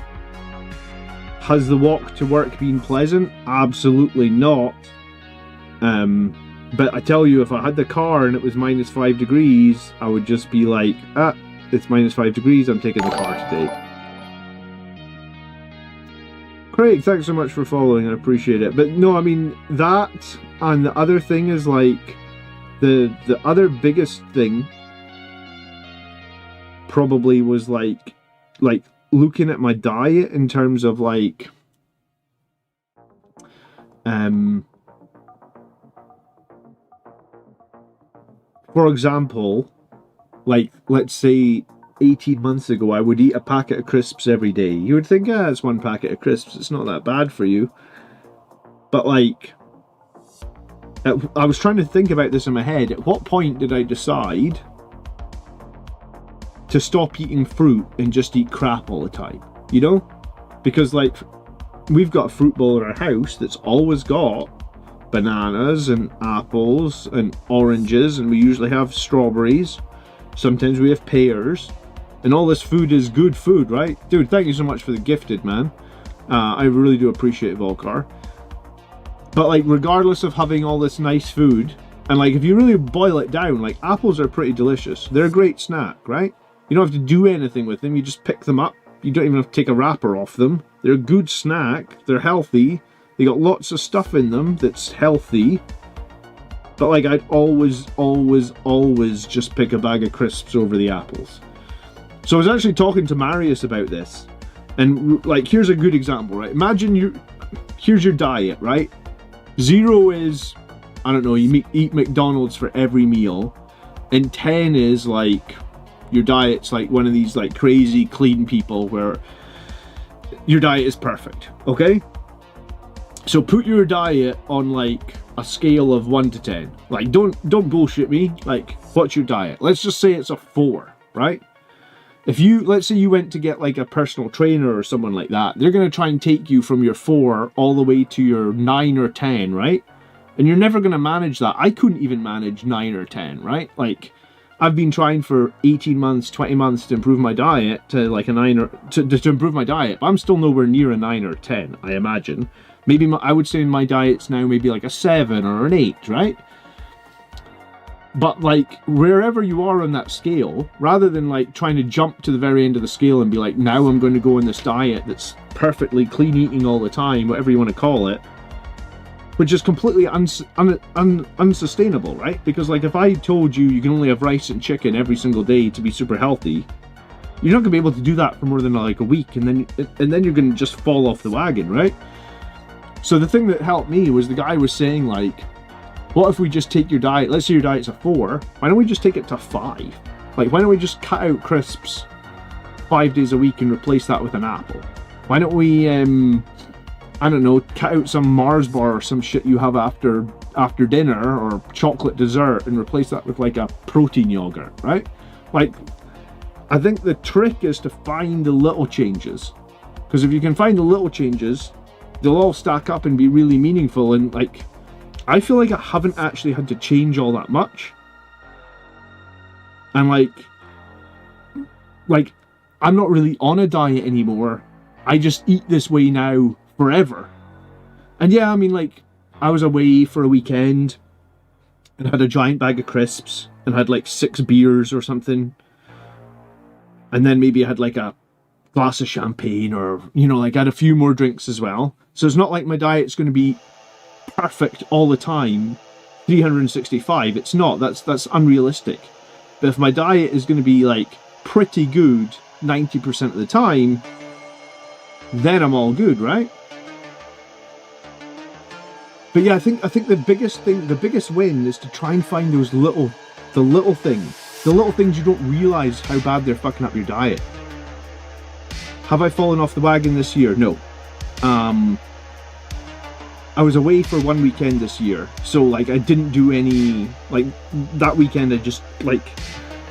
Has the walk to work been pleasant? Absolutely not. But I tell you, if I had the car and it was -5 degrees, I would just be like, it's -5 degrees, I'm taking the car today. Craig, thanks so much for following, I appreciate it. But no, I mean, that, and the other thing is, like, the other biggest thing probably was, like looking at my diet in terms of, like, for example, like, let's say 18 months ago, I would eat a packet of crisps every day. You would think, it's one packet of crisps, it's not that bad for you. But, like, I was trying to think about this in my head. At what point did I decide to stop eating fruit and just eat crap all the time? You know? Because, like, we've got a fruit bowl in our house that's always got bananas and apples and oranges, and we usually have strawberries. Sometimes we have pears. And all this food is good food, right? Dude, thank you so much for the gifted, man. I really do appreciate it, Volcar. But, like, regardless of having all this nice food, and, like, if you really boil it down, like, apples are pretty delicious. They're a great snack, right? You don't have to do anything with them. You just pick them up. You don't even have to take a wrapper off them. They're a good snack. They're healthy. They got lots of stuff in them that's healthy. But, like, I'd always just pick a bag of crisps over the apples. So I was actually talking to Marius about this. And, like, here's a good example, right? Imagine here's your diet, right? 0 is, I don't know, you eat McDonald's for every meal. And 10 is, like, your diet's like one of these, like, crazy clean people where your diet is perfect, okay? So put your diet on, like, a scale of 1 to 10. Like, don't bullshit me. Like, what's your diet? Let's just say it's a 4, right? If let's say you went to get, like, a personal trainer or someone like that, they're going to try and take you from your 4 all the way to your 9 or 10, right? And you're never going to manage that. I couldn't even manage 9 or 10, right? Like, I've been trying for 18 months, 20 months to improve my diet to, like, a 9 or... to improve my diet, but I'm still nowhere near a 9 or 10, I imagine. Maybe I would say my diet's now maybe like a 7 or an 8, right? But, like, wherever you are on that scale, rather than, like, trying to jump to the very end of the scale and be like, now I'm going to go on this diet that's perfectly clean eating all the time, whatever you want to call it, which is completely unsustainable, right? Because, like, if I told you you can only have rice and chicken every single day to be super healthy, you're not going to be able to do that for more than, like, a week, and then you're going to just fall off the wagon, right? So the thing that helped me was the guy was saying, like, what if we just take your diet, let's say your diet's a 4, why don't we just take it to 5? Like, why don't we just cut out crisps 5 days a week and replace that with an apple? Why don't we, I don't know, cut out some Mars bar or some shit you have after dinner, or chocolate dessert, and replace that with, like, a protein yogurt, right? Like, I think the trick is to find the little changes. Because if you can find the little changes, they'll all stack up and be really meaningful. And, like, I feel like I haven't actually had to change all that much. And, like, I'm not really on a diet anymore. I just eat this way now forever. And yeah, I mean, like, I was away for a weekend and had a giant bag of crisps and had, like, 6 beers or something. And then maybe I had, like, a glass of champagne, or, you know, like, I had a few more drinks as well. So it's not like my diet's going to be perfect all the time, 365. It's not. That's unrealistic. But if my diet is going to be, like, pretty good 90% of the time, then I'm all good, right? But yeah, I think the biggest win is to try and find those little things you don't realize how bad they're fucking up your diet. Have I fallen off the wagon this year? No. I was away for one weekend this year, so, like, I didn't do any, like, that weekend I just, like,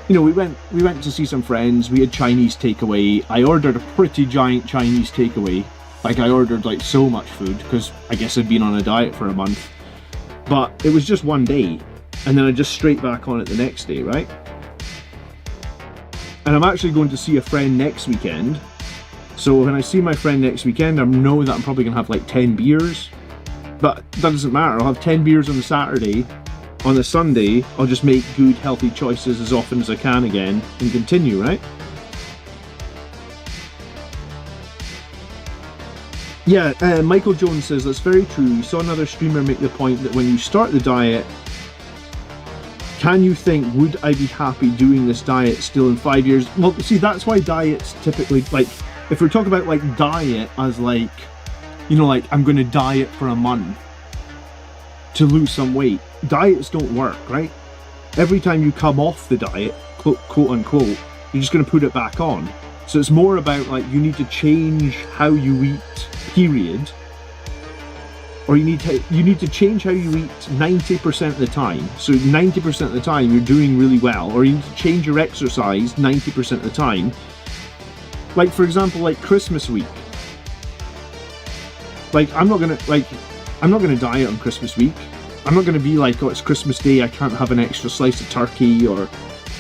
you know, we went to see some friends, we had Chinese takeaway. I ordered a pretty giant Chinese takeaway. Like, I ordered, like, so much food, because I guess I'd been on a diet for a month. But it was just one day, and then I just straight back on it the next day, right? And I'm actually going to see a friend next weekend. So when I see my friend next weekend, I know that I'm probably going to have, like, 10 beers. But that doesn't matter. I'll have 10 beers on the Saturday. On the Sunday, I'll just make good, healthy choices as often as I can again and continue, right? Yeah, Michael Jones says that's very true. We saw another streamer make the point that when you start the diet, can you think, would I be happy doing this diet still in 5 years? Well, see, that's why diets typically, like, if we're talking about like diet as like, you know, like I'm going to diet for a month to lose some weight, diets don't work, right? Every time you come off the diet, quote unquote, you're just going to put it back on. So it's more about like you need to change how you eat, period. Or you need to change how you eat 90% of the time. So 90% of the time you're doing really well. Or you need to change your exercise 90% of the time. Like for example, like Christmas week. Like I'm not gonna diet on Christmas week. I'm not gonna be like, oh, it's Christmas Day, I can't have an extra slice of turkey, or,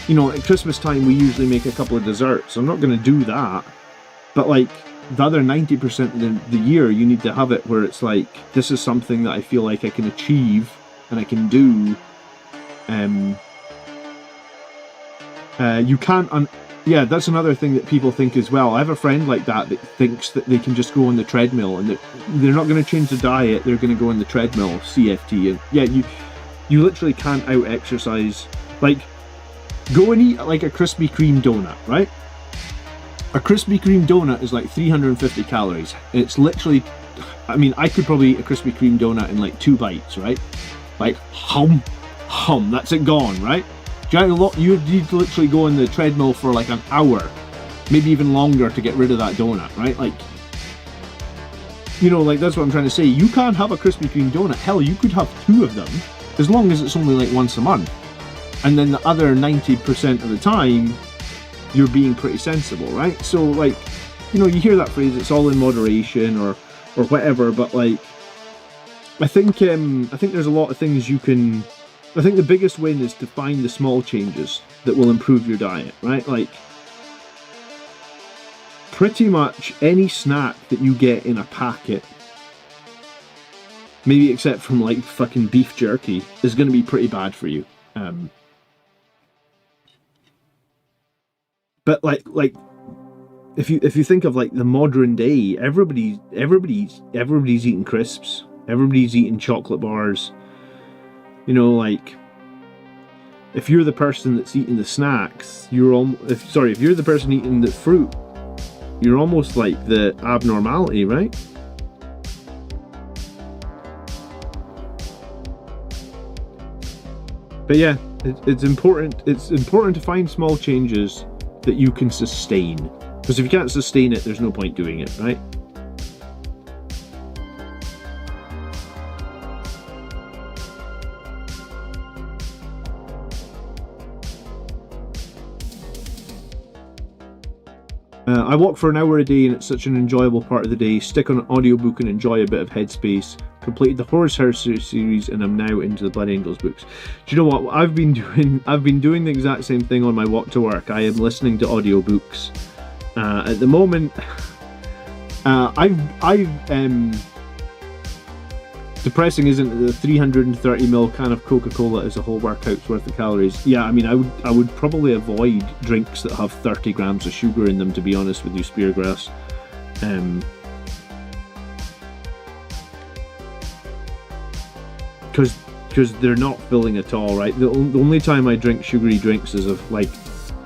you know, at Christmas time we usually make a couple of desserts. I'm not gonna do that. But like the other 90% of the year, you need to have it where it's like, this is something that I feel like I can achieve and I can do. You can't. Yeah, that's another thing that people think as well. I have a friend like that thinks that they can just go on the treadmill and they're not going to change the diet. They're going to go on the treadmill, CFT. And yeah, you literally can't out exercise. Like, go and eat like a Krispy Kreme donut, right? A Krispy Kreme donut is like 350 calories. It's literally, I mean, I could probably eat a Krispy Kreme donut in like 2 bites, right? Like, hum, that's it gone, right? You need to literally go on the treadmill for like an hour, maybe even longer, to get rid of that donut, right? Like, you know, like that's what I'm trying to say. You can't have a Krispy Kreme donut. Hell, you could have 2 of them, as long as it's only like once a month. And then the other 90% of the time, you're being pretty sensible, right? So like, you know, you hear that phrase, it's all in moderation or whatever, but like, I think there's a lot of things you can. I think the biggest win is to find the small changes that will improve your diet, right? Like, pretty much any snack that you get in a packet, maybe except from like fucking beef jerky, is going to be pretty bad for you. But like if you think of like the modern day, everybody's eating crisps, everybody's eating chocolate bars. You know, like, if you're the person that's eating the snacks, if you're the person eating the fruit, you're almost like the abnormality, right? But yeah, it's important to find small changes that you can sustain. Because if you can't sustain it, there's no point doing it, right? I walk for an hour a day and it's such an enjoyable part of the day. Stick on an audiobook and enjoy a bit of headspace. Completed the Horsehair series and I'm now into the Blood Angels books. Do you know what I've been doing? I've been doing the exact same thing on my walk to work. I am listening to audiobooks. At the moment, depressing isn't the 330ml can of Coca-Cola is a whole workout's worth of calories. Yeah, I mean, I would probably avoid drinks that have 30 grams of sugar in them, to be honest with you, Speargrass. Because they're not filling at all, right? The only time I drink sugary drinks is if like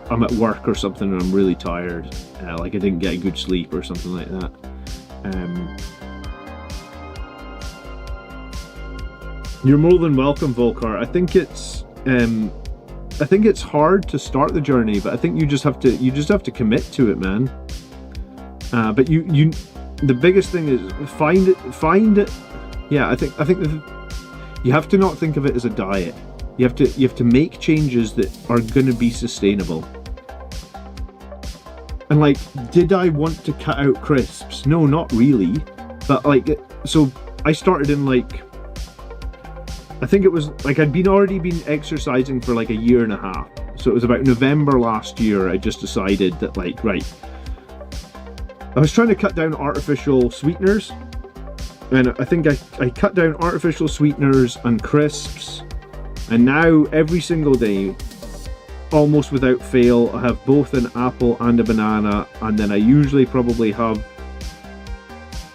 I'm at work or something and I'm really tired, like I didn't get a good sleep or something like that. You're more than welcome, Volcar. I think it's hard to start the journey, but I think you just have to commit to it, man. But the biggest thing is find it. Yeah, I think you have to not think of it as a diet. You have to make changes that are going to be sustainable. And like, did I want to cut out crisps? No, not really. But like, so I started in like, I think it was like I'd already been exercising for like a year and a half. So it was about November last year I just decided that like, right, I was trying to cut down artificial sweeteners. And I think I cut down artificial sweeteners and crisps. And now every single day, almost without fail, I have both an apple and a banana. And then I usually probably have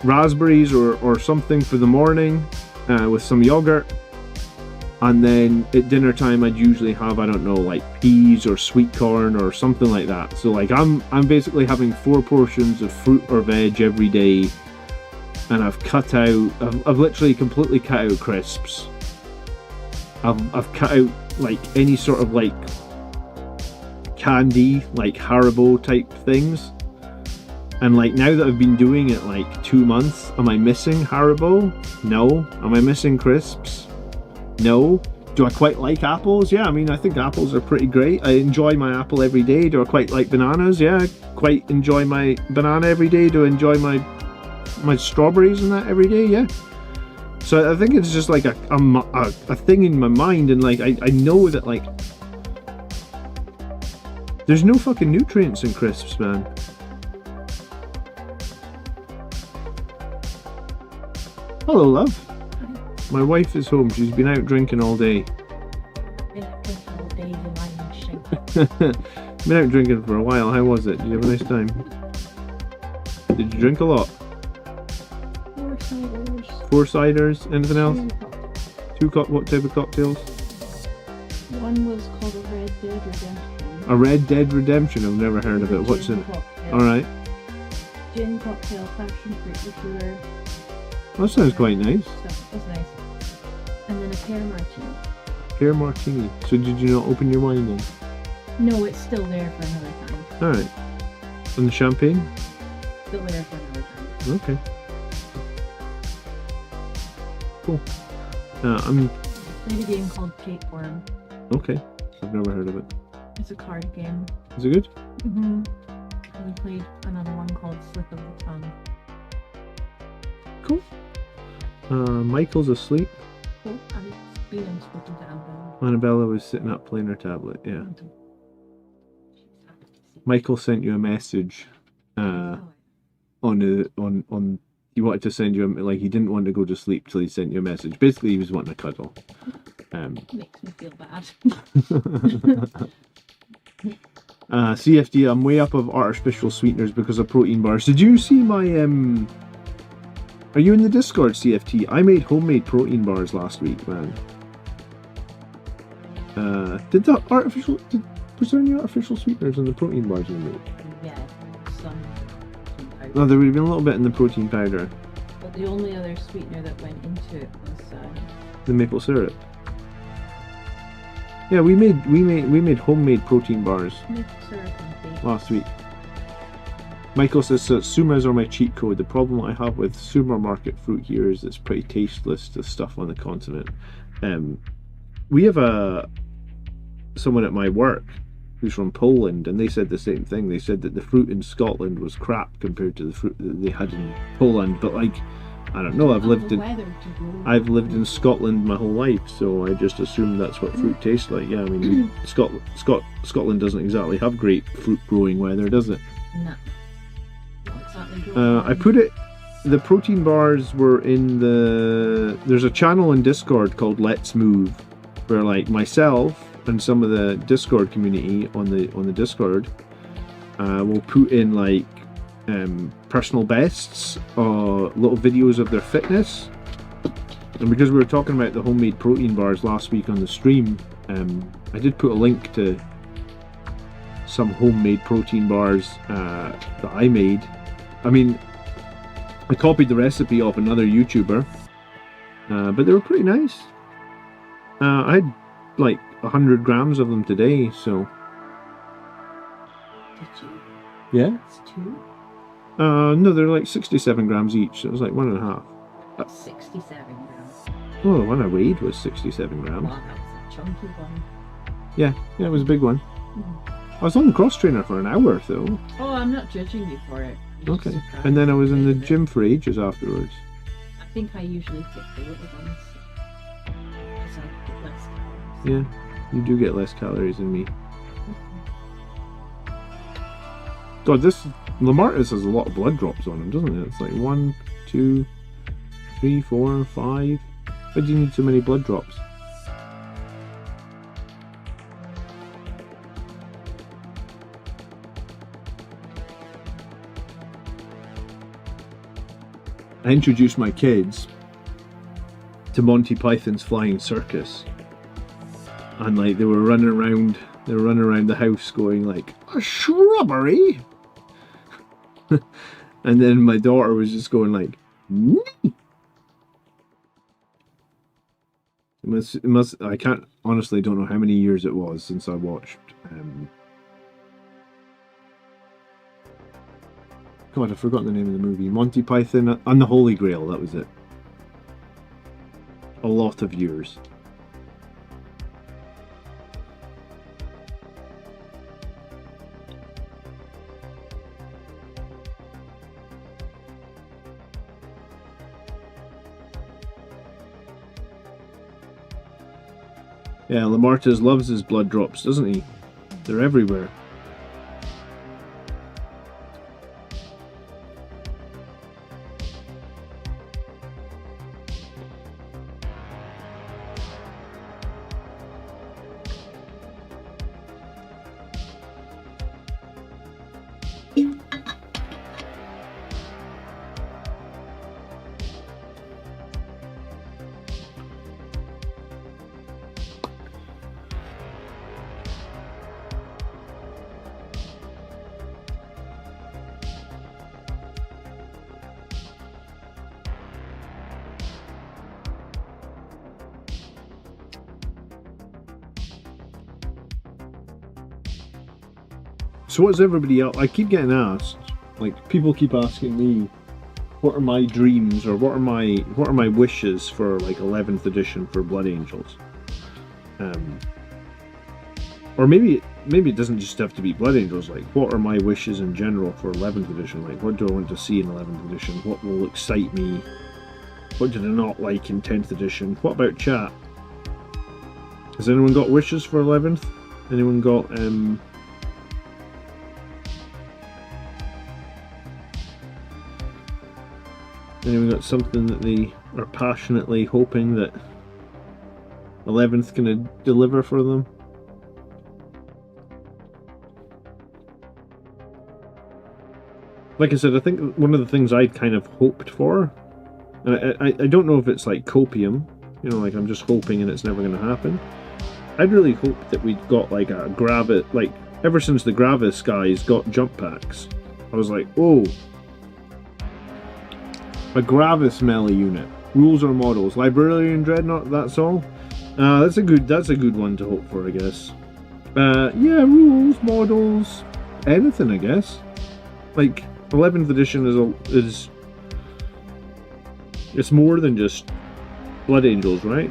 raspberries or something for the morning with some yogurt. And then at dinner time, I'd usually have, I don't know, like peas or sweet corn or something like that. So like I'm basically having 4 portions of fruit or veg every day. And I've literally completely cut out crisps. I've cut out like any sort of like candy, like Haribo type things. And like now that I've been doing it like 2 months, am I missing Haribo? No. Am I missing crisps? No. Do I quite like apples? Yeah, I mean, I think apples are pretty great. I enjoy my apple every day. Do I quite like bananas? Yeah, I quite enjoy my banana every day. Do I enjoy my strawberries and that every day? Yeah. So I think it's just like a thing in my mind, and like I know that like there's no fucking nutrients in crisps, man. Hello, love. My wife is home. She's been out drinking all day. Been out drinking for a while. How was it? Did you have a nice time? Did you drink a lot? 4 ciders. 4 ciders. Anything else? 2 what type of cocktails? One was called a Red Dead Redemption. A Red Dead Redemption? I've never heard of it. What's in it? Alright. Gin cocktail, passion fruit liqueur. That sounds quite nice. So, that's nice. And then a pear martini. Pear martini. So did you not open your wine then? No, it's still there for another time. Alright. And the champagne? Still there for another time. Okay. Cool. I'm... Played a game called Tapeworm. Okay. I've never heard of it. It's a card game. Is it good? Mm-hmm. And we played another one called Slip of the Tongue. Cool. Michael's asleep. Oh, I've been speaking to Annabelle. Annabella was sitting up playing her tablet, yeah. Michael sent you a message on he wanted to send you like he didn't want to go to sleep till he sent you a message. Basically he was wanting to cuddle. Makes me feel bad. CFD, I'm way up of artificial sweeteners because of protein bars. Did you see my are you in the Discord, CFT? I made homemade protein bars last week, man. Was there any artificial sweeteners in the protein bars you made? Yeah, some powder. No, there would have been a little bit in the protein powder. But the only other sweetener that went into it was the maple syrup. Yeah, we made homemade protein bars maple syrup and bacon. last week. Michael says Sumas are my cheat code. The problem I have with supermarket fruit here is it's pretty tasteless, the stuff on the continent. We have someone at my work who's from Poland, and they said the same thing. They said that the fruit in Scotland was crap compared to the fruit that they had in Poland. But like, I don't know. I've lived in Scotland my whole life, so I just assume that's what fruit tastes like. Yeah, I mean, Scotland doesn't exactly have great fruit growing weather, does it? No. I put it. The protein bars were in the. There's a channel in Discord called Let's Move, where like myself and some of the Discord community on the Discord will put in like personal bests, little videos of their fitness. And because we were talking about the homemade protein bars last week on the stream, I did put a link to some homemade protein bars that I made. I mean, I copied the recipe off another YouTuber, but they were pretty nice. I had like 100 grams of them today, so. Did you? Yeah? It's 2? No, they're like 67 grams each, so it was like 1.5. 67 grams. Oh, the one I weighed was 67 grams. Wow, that's a chunky one. Yeah, it was a big one. I was on the cross trainer for an hour though. Oh, I'm not judging you for it. Okay. And then I was in the gym for ages afterwards. I think I usually get the little ones. Because I get less calories. Yeah, you do get less calories than me. God, this Lamartus has a lot of blood drops on him, doesn't it? It's like 1, 2, 3, 4, 5. Why do you need so many blood drops? I introduced my kids to Monty Python's Flying Circus, and like they were running around the house going like, a shrubbery. And then my daughter was just going like, nee. It must, I can't, honestly don't know how many years it was since I watched, God, I've forgotten the name of the movie. Monty Python and the Holy Grail, that was it. A lot of years. Yeah, Lamartez loves his blood drops, doesn't he? They're everywhere. So what's everybody else? I keep getting asked, like people keep asking me, what are my dreams or what are my wishes for like 11th edition for Blood Angels? Or maybe it doesn't just have to be Blood Angels. Like, what are my wishes in general for 11th edition? Like, what do I want to see in 11th edition? What will excite me? What did I not like in 10th edition? What about chat? Has anyone got wishes for 11th? Anyone got anyone got something that they are passionately hoping that 11th can deliver for them? Like I said, I think one of the things I'd kind of hoped for, and I don't know if it's like copium, you know, like I'm just hoping and it's never going to happen. I'd really hoped that we'd got like a Gravis, like ever since the Gravis guys got jump packs, I was like, oh, a Gravis melee unit, rules or models, Librarian Dreadnought. That's all. That's a good one to hope for, I guess. Yeah, rules, models, anything, I guess. Like 11th edition is it's more than just Blood Angels, right?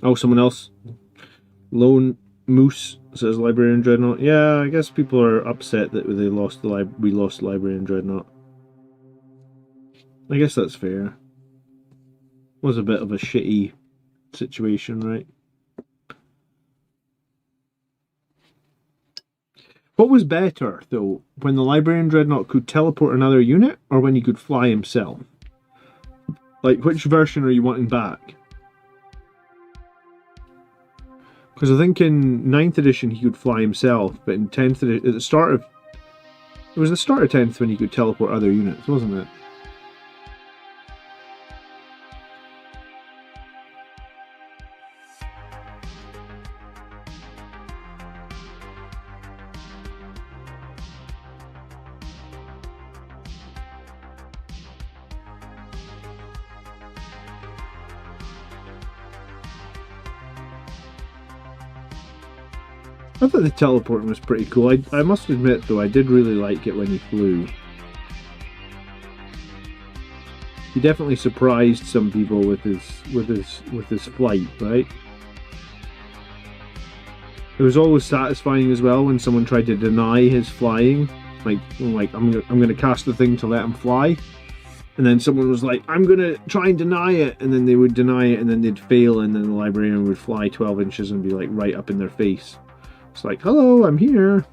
Oh, someone else. Lone Moose says Librarian Dreadnought. Yeah, I guess people are upset that we lost Librarian Dreadnought. I guess that's fair. Was a bit of a shitty situation, right? What was better, though, when the Librarian Dreadnought could teleport another unit, or when he could fly himself? Like, which version are you wanting back? Because I think in 9th edition he could fly himself, but in 10th edition, at the start of... It was the start of 10th when he could teleport other units, wasn't it? I thought the teleporting was pretty cool. I must admit though, I did really like it when he flew. He definitely surprised some people with his flight, right? It was always satisfying as well when someone tried to deny his flying. Like I'm gonna cast the thing to let him fly. And then someone was like, I'm gonna try and deny it, and then they would deny it and then they'd fail, and then the librarian would fly 12 inches and be like right up in their face. It's like, hello, I'm here.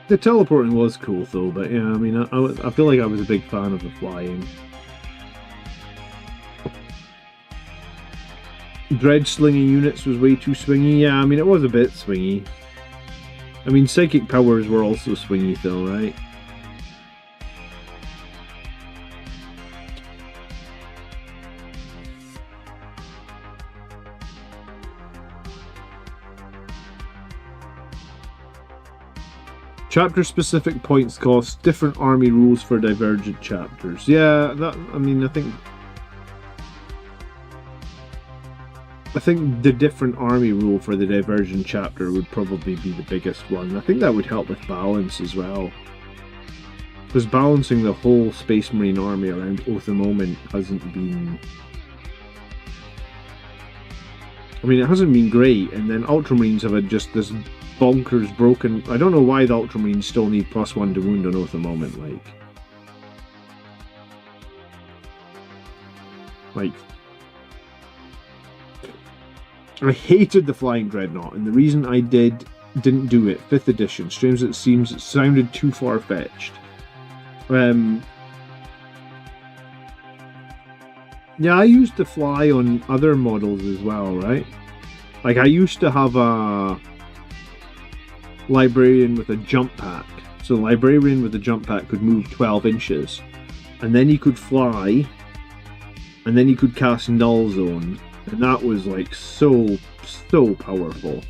The teleporting was cool though, but yeah, I mean, I feel like I was a big fan of the flying. Dredge slinging units was way too swingy. Yeah, I mean, it was a bit swingy. I mean, psychic powers were also swingy though, right? Chapter-specific points cost, different army rules for divergent chapters. Yeah, that, I mean, I think the different army rule for the divergent chapter would probably be the biggest one. I think that would help with balance as well. Because balancing the whole Space Marine army around Oath of Moment hasn't been... I mean, it hasn't been great, and then Ultramarines have had just this bonkers broken... I don't know why the Ultramarines still need +1 to wound on Oath of Moment, like... I hated the Flying Dreadnought, and the reason I didn't do it, 5th edition, strange as it seems, it sounded too far-fetched. Yeah, I used to fly on other models as well, right? Like, I used to have a Librarian with a jump pack. So the Librarian with a jump pack could move 12 inches. And then he could fly. And then he could cast Null Zone. And that was like so powerful.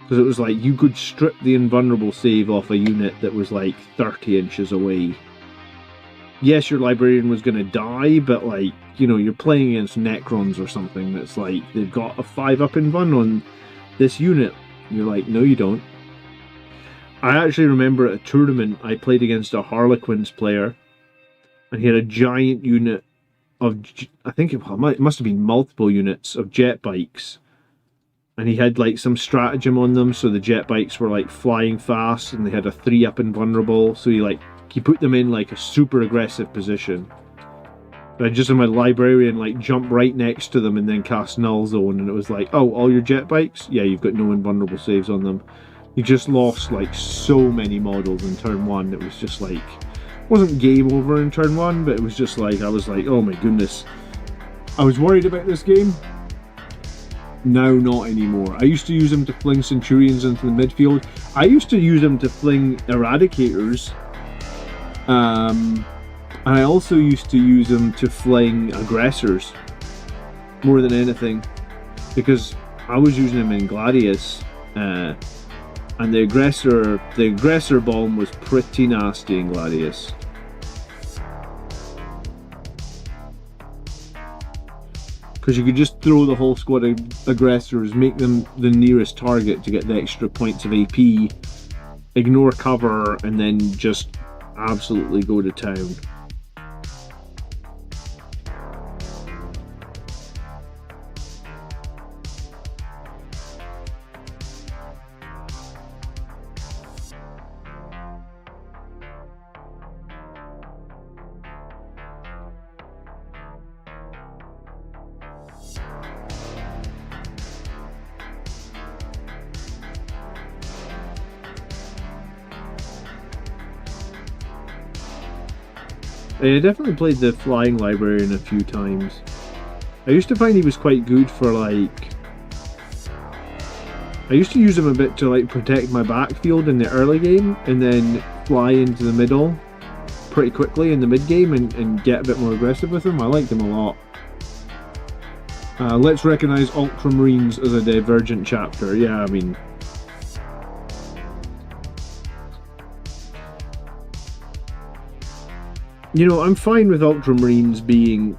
Because it was like you could strip the invulnerable save off a unit that was like 30 inches away. Yes, your Librarian was going to die, but like, you know, you're playing against Necrons or something that's like, they've got a 5-up invuln on this unit. You're like, no you don't. I actually remember at a tournament I played against a Harlequins player, and he had a giant unit of, I think it must have been multiple units of jet bikes, and he had like some stratagem on them, so the jet bikes were like flying fast, and they had a 3-up invulnerable, so he put them in like a super aggressive position. But I just had my Librarian like jump right next to them and then cast Null Zone, and it was like, oh, all your jet bikes? Yeah, you've got no invulnerable saves on them. You just lost like so many models in turn 1. It was just like, it wasn't game over in turn 1, but it was just like, I was like, oh my goodness. I was worried about this game. Now not anymore. I used to use them to fling Centurions into the midfield. I used to use them to fling Eradicators. And I also used to use them to fling Aggressors. More than anything. Because I was using them in Gladius. And the aggressor bomb was pretty nasty in Gladius. Because you could just throw the whole squad of aggressors, make them the nearest target to get the extra points of AP, ignore cover, and then just absolutely go to town. I definitely played the Flying Librarian a few times. I used to find he was quite good for like... I used to use him a bit to like protect my backfield in the early game, and then fly into the middle pretty quickly in the mid game and get a bit more aggressive with him. I liked him a lot. Let's recognise Ultramarines as a divergent chapter. Yeah, I mean... You know, I'm fine with Ultramarines being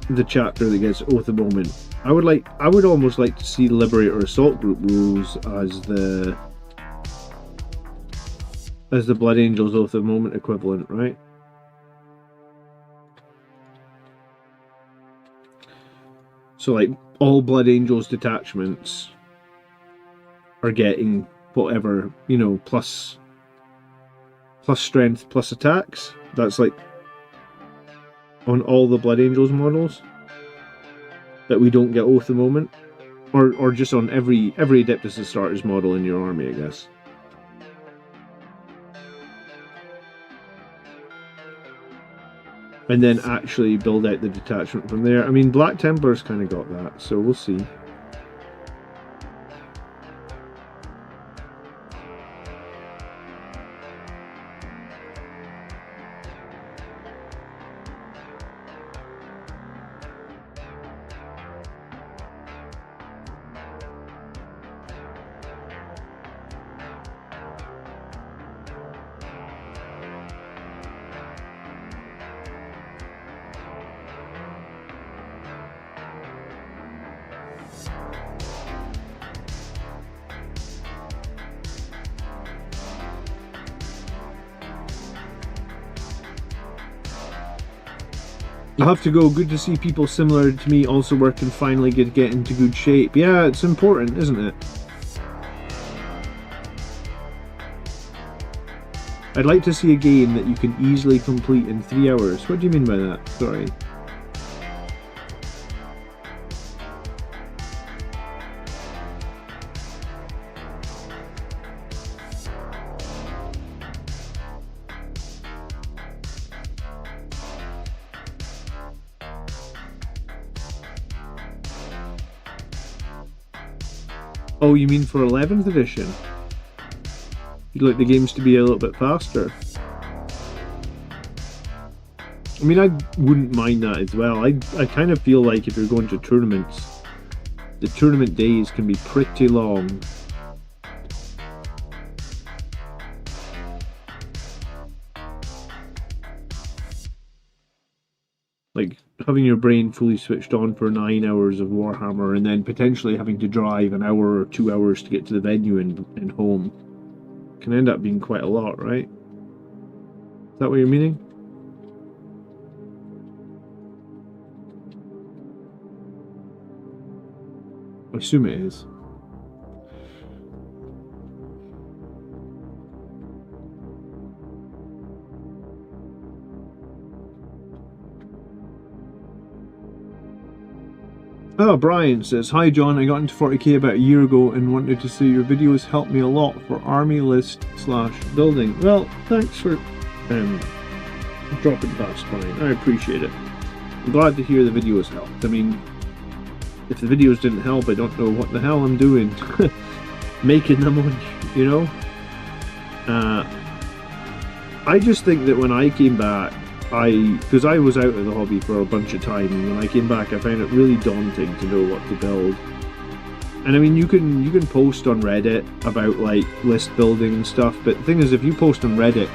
the chapter that gets Oath of Moment. I would almost like to see Liberator Assault Group rules as the Blood Angels Oath of Moment equivalent, right? So like all Blood Angels detachments are getting whatever, you know, plus strength plus attacks. That's like on all the Blood Angels models that we don't get Oath of Moment, or just on every Adeptus Astartes model in your army, I guess. and then actually build out the detachment from there. I mean, Black Templar's kind of got that, so we'll see. I have to go. Good to see people similar to me also work and finally get into good shape. Yeah, it's important, isn't it? I'd like to see a game that you can easily complete in 3 hours. What do you mean by that? Sorry. Oh, you mean for 11th edition? You'd like the games to be a little bit faster? I mean, I wouldn't mind that as well. I kind of feel like if you're going to tournaments, the tournament days can be pretty long. Like, having your brain fully switched on for 9 hours of Warhammer and then potentially having to drive an hour or 2 hours to get to the venue and home can end up being quite a lot, right? Is that what you're meaning? I assume it is. Oh, Brian says, "Hi John, I got into 40k about a year ago and wanted to say your videos helped me a lot for army list / building." Well, thanks for dropping past, Brian. I appreciate it. I'm glad to hear the videos helped. I mean, if the videos didn't help, I don't know what the hell I'm doing making them on, you know? I just think that when I came back, because I was out of the hobby for a bunch of time, and when I came back I found it really daunting to know what to build. And I mean, you can post on Reddit about like list building and stuff, but the thing is, if you post on Reddit,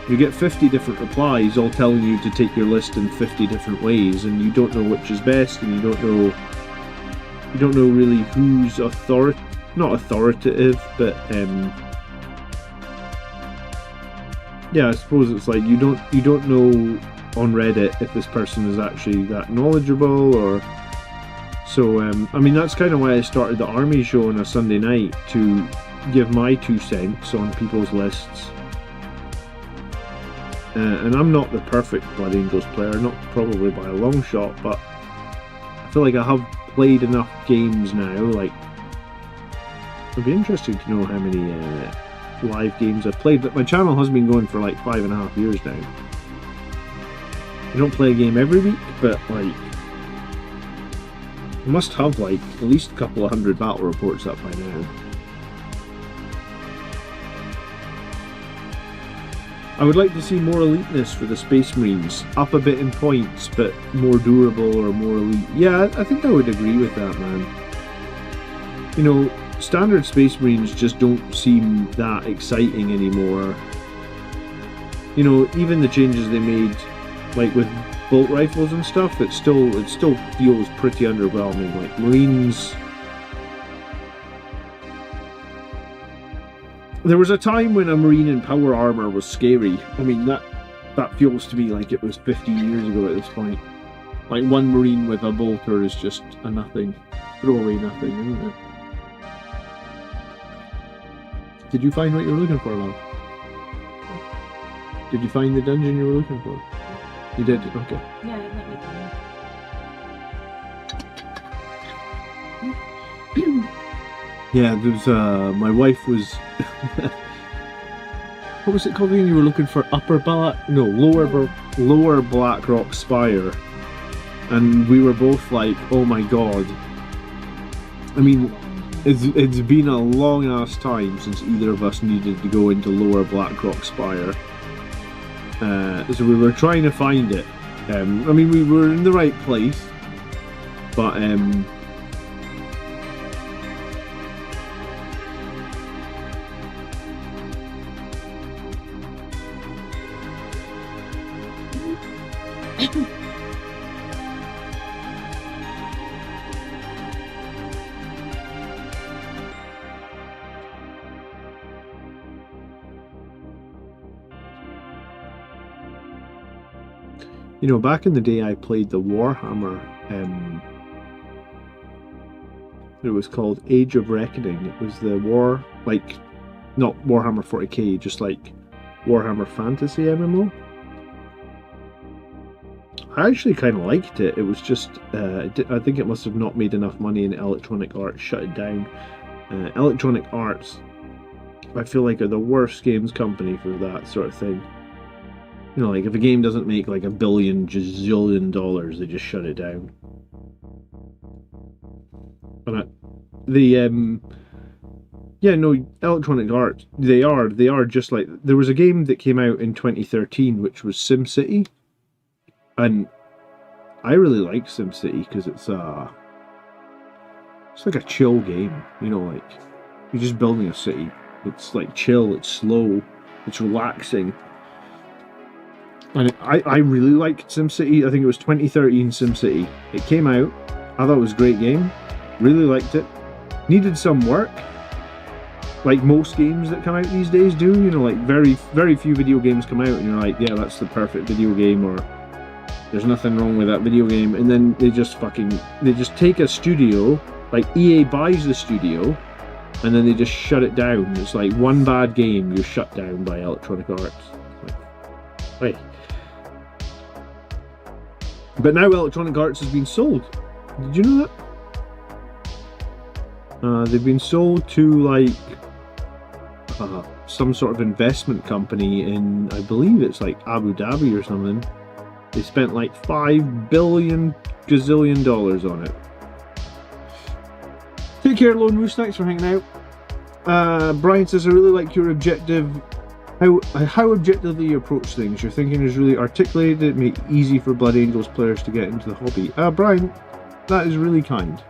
you get 50 different replies all telling you to take your list in 50 different ways, and you don't know which is best, and you don't know really who's not authoritative, but yeah, I suppose it's like you don't know on Reddit if this person is actually that knowledgeable, or so. I mean, that's kind of why I started the army show on a Sunday night, to give my 2 cents on people's lists. And I'm not the perfect Blood Angels player, not probably by a long shot, but I feel like I have played enough games now. Like, it'd be interesting to know how many live games I've played, but my channel has been going for like 5.5 years now. I don't play a game every week, but like I must have like at least a couple of 100 battle reports up by now. I would like to see more eliteness for the Space Marines, up a bit in points, but more durable or more elite. Yeah, I think I would agree with that, man. You know, standard Space Marines just don't seem that exciting anymore. You know, even the changes they made, like with bolt rifles and stuff, it still feels pretty underwhelming. Like Marines, there was a time when a Marine in power armor was scary. I mean, that feels to me like it was 50 years ago at this point. Like, one Marine with a bolter is just a nothing, throwaway nothing, isn't it? Did you find what you were looking for, love? Did you find the dungeon you were looking for? You did? Okay. Yeah, let me Yeah, there's my wife was what was it called when you were looking for upper BAC? No, lower BAC. lower Blackrock Spire, and we were both like, oh my god. I mean, it's been a long ass time since either of us needed to go into lower Blackrock Spire. So we were trying to find it. I mean, we were in the right place, but you know, back in the day I played the Warhammer, it was called Age of Reckoning. It was the war, like, not Warhammer 40k, just like Warhammer Fantasy MMO. I actually kind of liked it. It was just, I think it must have not made enough money and Electronic Arts shut it down. Electronic Arts, I feel like, are the worst games company for that sort of thing. You know, like, if a game doesn't make like $1 billion, gazillion dollars, they just shut it down. And yeah, no, Electronic Arts, they are just like, there was a game that came out in 2013, which was SimCity. And I really like SimCity because it's like a chill game, you know, like, you're just building a city. It's like chill, it's slow, it's relaxing. And I really liked SimCity. I think it was 2013 SimCity. It came out. I thought it was a great game. Really liked it. Needed some work, like most games that come out these days do. You know, like very few video games come out and you're like, yeah, that's the perfect video game, or there's nothing wrong with that video game. And then they just take a studio, like EA buys the studio, and then they just shut it down. It's like one bad game, you're shut down by Electronic Arts. Like, hey. But now Electronic Arts has been sold. Did you know that? They've been sold to like some sort of investment company in, I believe it's like Abu Dhabi or something. They spent like $5 billion gazillion on it. Take care, Lone Moose. Thanks for hanging out. Brian says, I really like your objective. How objectively you approach things. Your thinking is really articulated. It makes it easy for Blood Angels players to get into the hobby. Brian, that is really kind.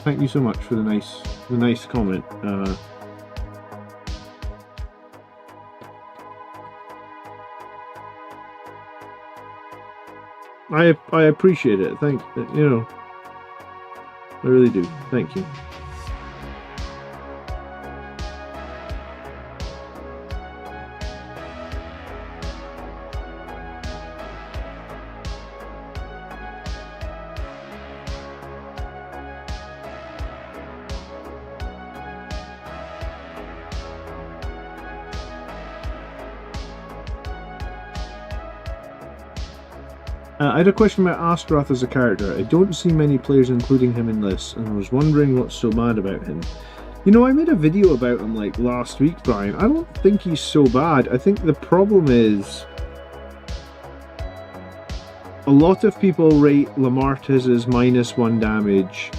Thank you so much for the nice comment. I appreciate it. You know, I really do. Thank you. I had a question about Astaroth as a character. I don't see many players including him in this, and I was wondering what's so bad about him. You know, I made a video about him like last week, Brian. I don't think he's so bad. I think the problem is a lot of people rate Lamartez's -1 damage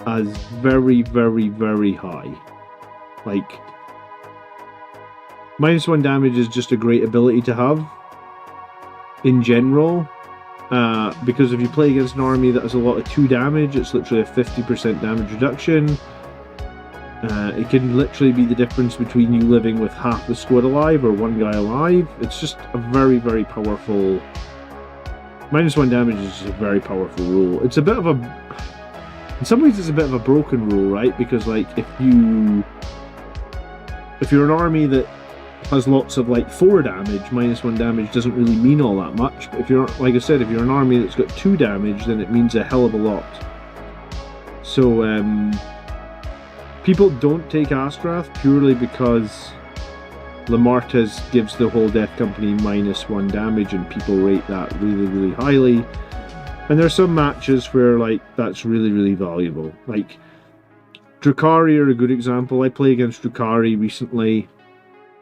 as very, very, very high. Like, -1 damage is just a great ability to have in general, because if you play against an army that has a lot of 2 damage, it's literally a 50% damage reduction. It can literally be the difference between you living with half the squad alive or 1 guy alive. It's just a very, very powerful... -1 damage is just a very powerful rule. It's a bit of a... In some ways it's a bit of a broken rule, right? Because like, if you're an army that has lots of like 4 damage, -1 damage doesn't really mean all that much. But if you're, like I said, if you're an army that's got 2 damage, then it means a hell of a lot. So people don't take Astaroth purely because Lamartez gives the whole Death Company -1 damage, and people rate that really, really highly. And there's some matches where like that's really, really valuable. Like Drukhari are a good example. I played against Drukhari recently.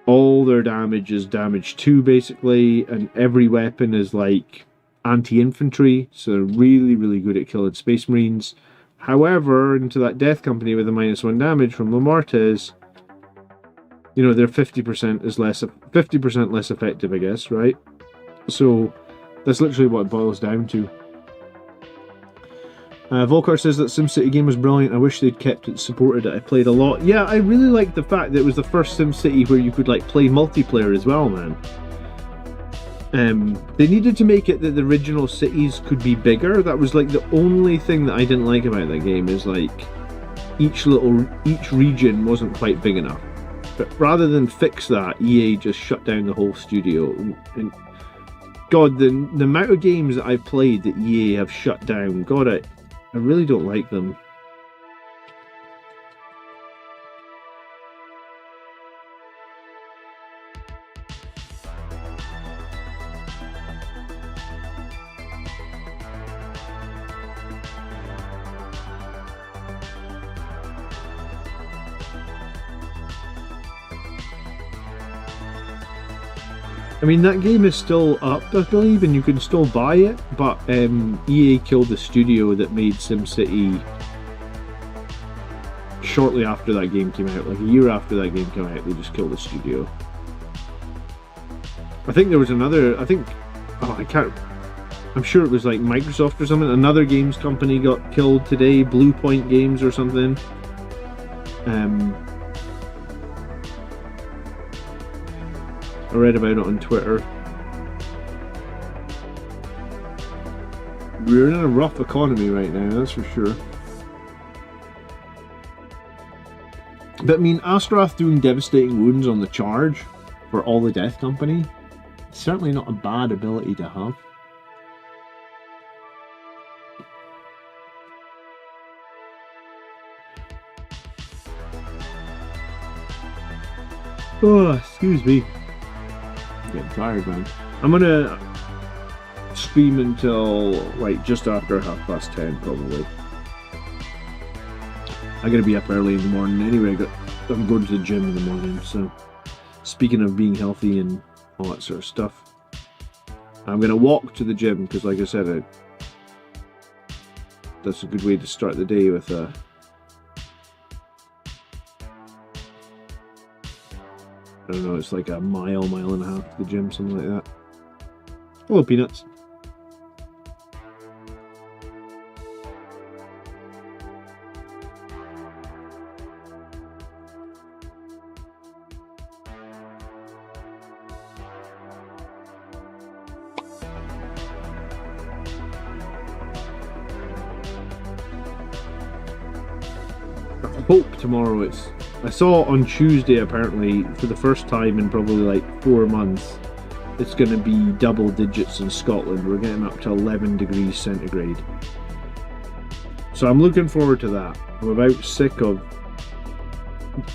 all their damage is damage 2 basically, and every weapon is like anti-infantry, so they're really, really good at killing Space Marines. However, into that Death Company with a -1 damage from Lamartes, you know, they're 50% less effective, I guess, right? So that's literally what it boils down to. Volcar says that SimCity game was brilliant. I wish they'd kept it, supported it. I played a lot. Yeah, I really liked the fact that it was the first SimCity where you could like play multiplayer as well, man. They needed to make it that the original cities could be bigger. That was like the only thing that I didn't like about that game, is like each region wasn't quite big enough. But rather than fix that, EA just shut down the whole studio. And God, the amount of games that I've played that EA have shut down, God, I really don't like them. I mean, that game is still up, I believe, and you can still buy it, but EA killed the studio that made SimCity shortly after that game came out. Like a year after that game came out, they just killed the studio. I think there was another, I'm sure it was like Microsoft or something. Another games company got killed today, Blue Point Games or something. I read about it on Twitter. We're in a rough economy right now, that's for sure. But I mean, Astrath doing devastating wounds on the charge for all the Death Company, it's certainly not a bad ability to have. Oh, excuse me. Getting tired, man. I'm gonna stream until like just after 10:30 probably. I gotta be up early in the morning anyway. I'm going to the gym in the morning, so speaking of being healthy and all that sort of stuff, I'm gonna walk to the gym because, like I said, that's a good way to start the day with a I don't know, it's like a mile and a half to the gym, something like that. Hello, Peanuts. I hope tomorrow I saw on Tuesday, apparently, for the first time in probably like 4 months, it's going to be double digits in Scotland. We're getting up to 11 degrees centigrade. So I'm looking forward to that. I'm about sick of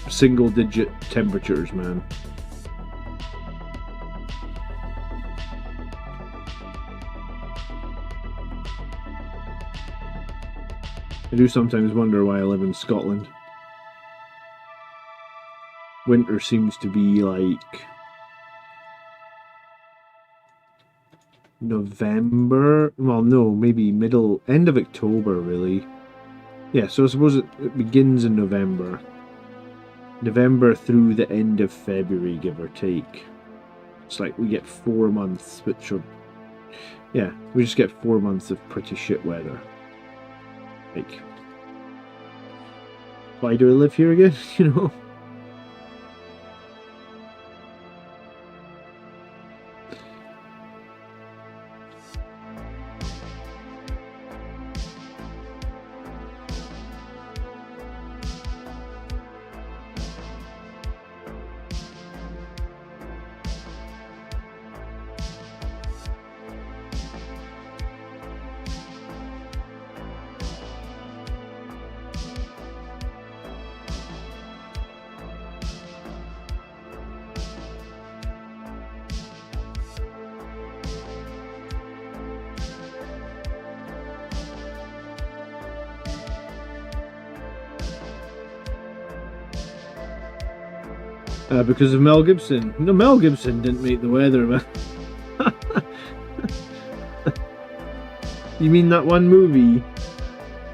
single digit temperatures, man. I do sometimes wonder why I live in Scotland. Winter seems to be like November, well no, maybe end of October really. Yeah, so I suppose it begins in November through the end of February, give or take. It's like we get 4 months, which are, yeah, we just get 4 months of pretty shit weather. Like, why do I live here again, you know? Because of Mel Gibson. No, Mel Gibson didn't make the weather, man. You mean that one movie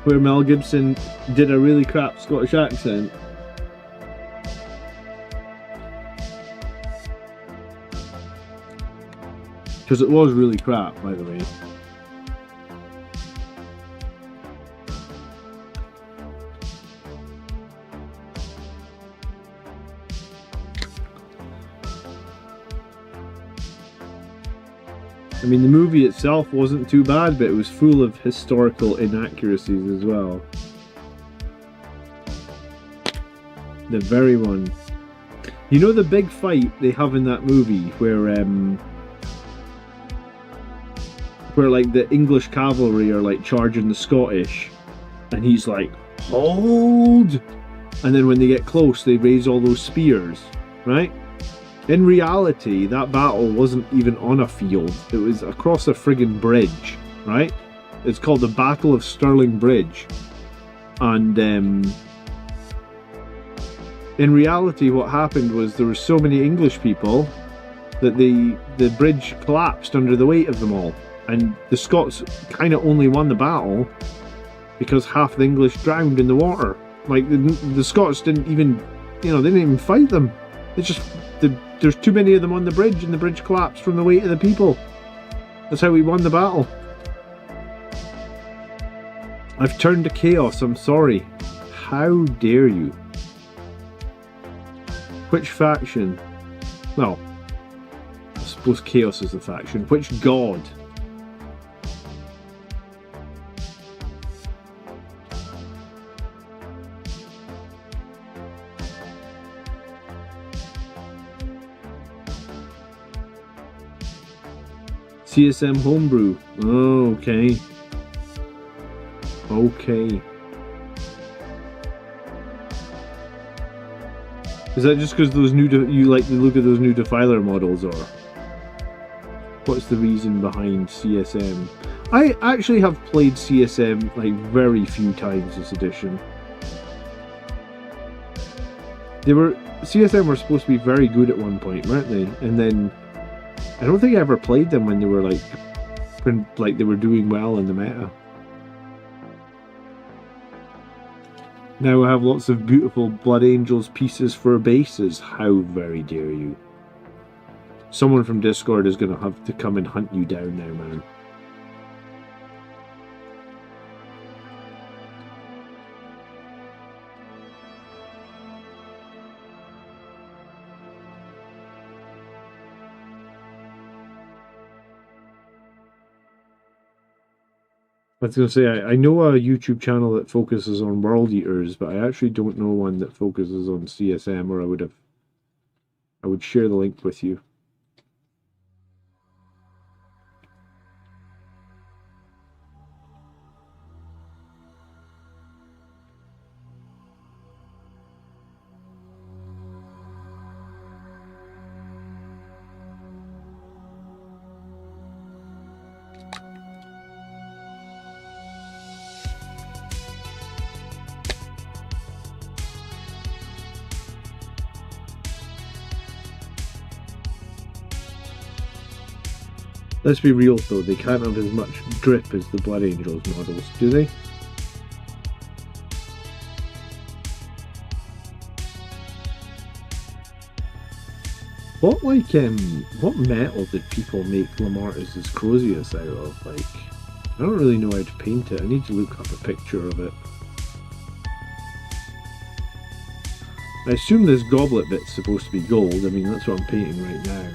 where Mel Gibson did a really crap Scottish accent? Because it was really crap, by the way. I mean, the movie itself wasn't too bad, but it was full of historical inaccuracies as well. The very one. You know the big fight they have in that movie where like the English cavalry are like charging the Scottish, and he's like, hold! And then when they get close, they raise all those spears, right? In reality, that battle wasn't even on a field. It was across a friggin' bridge, right? It's called the Battle of Stirling Bridge. And in reality, what happened was there were so many English people that the bridge collapsed under the weight of them all. And the Scots kind of only won the battle because half the English drowned in the water. Like, the Scots didn't even, they didn't even fight them. It's just... There's too many of them on the bridge, and the bridge collapsed from the weight of the people. That's how we won the battle. I've turned to chaos, I'm sorry. How dare you? Which faction? Well, I suppose chaos is the faction. Which god? CSM homebrew. Oh, okay. Okay. Is that just because those you like the look of those new Defiler models, or what's the reason behind CSM? I actually have played CSM like very few times this edition. CSM were supposed to be very good at one point, weren't they? And then I don't think I ever played them when they were like they were doing well in the meta. Now I have lots of beautiful Blood Angels pieces for bases. How very dare you? Someone from Discord is going to have to come and hunt you down now, man. I was going to say, I know a YouTube channel that focuses on World Eaters, but I actually don't know one that focuses on CSM, or I would share the link with you. Let's be real though, they can't have as much drip as the Blood Angels models, do they? What metal did people make Lamartus's Crozius out of? Like, I don't really know how to paint it. I need to look up a picture of it. I assume this goblet bit's supposed to be gold. I mean, that's what I'm painting right now.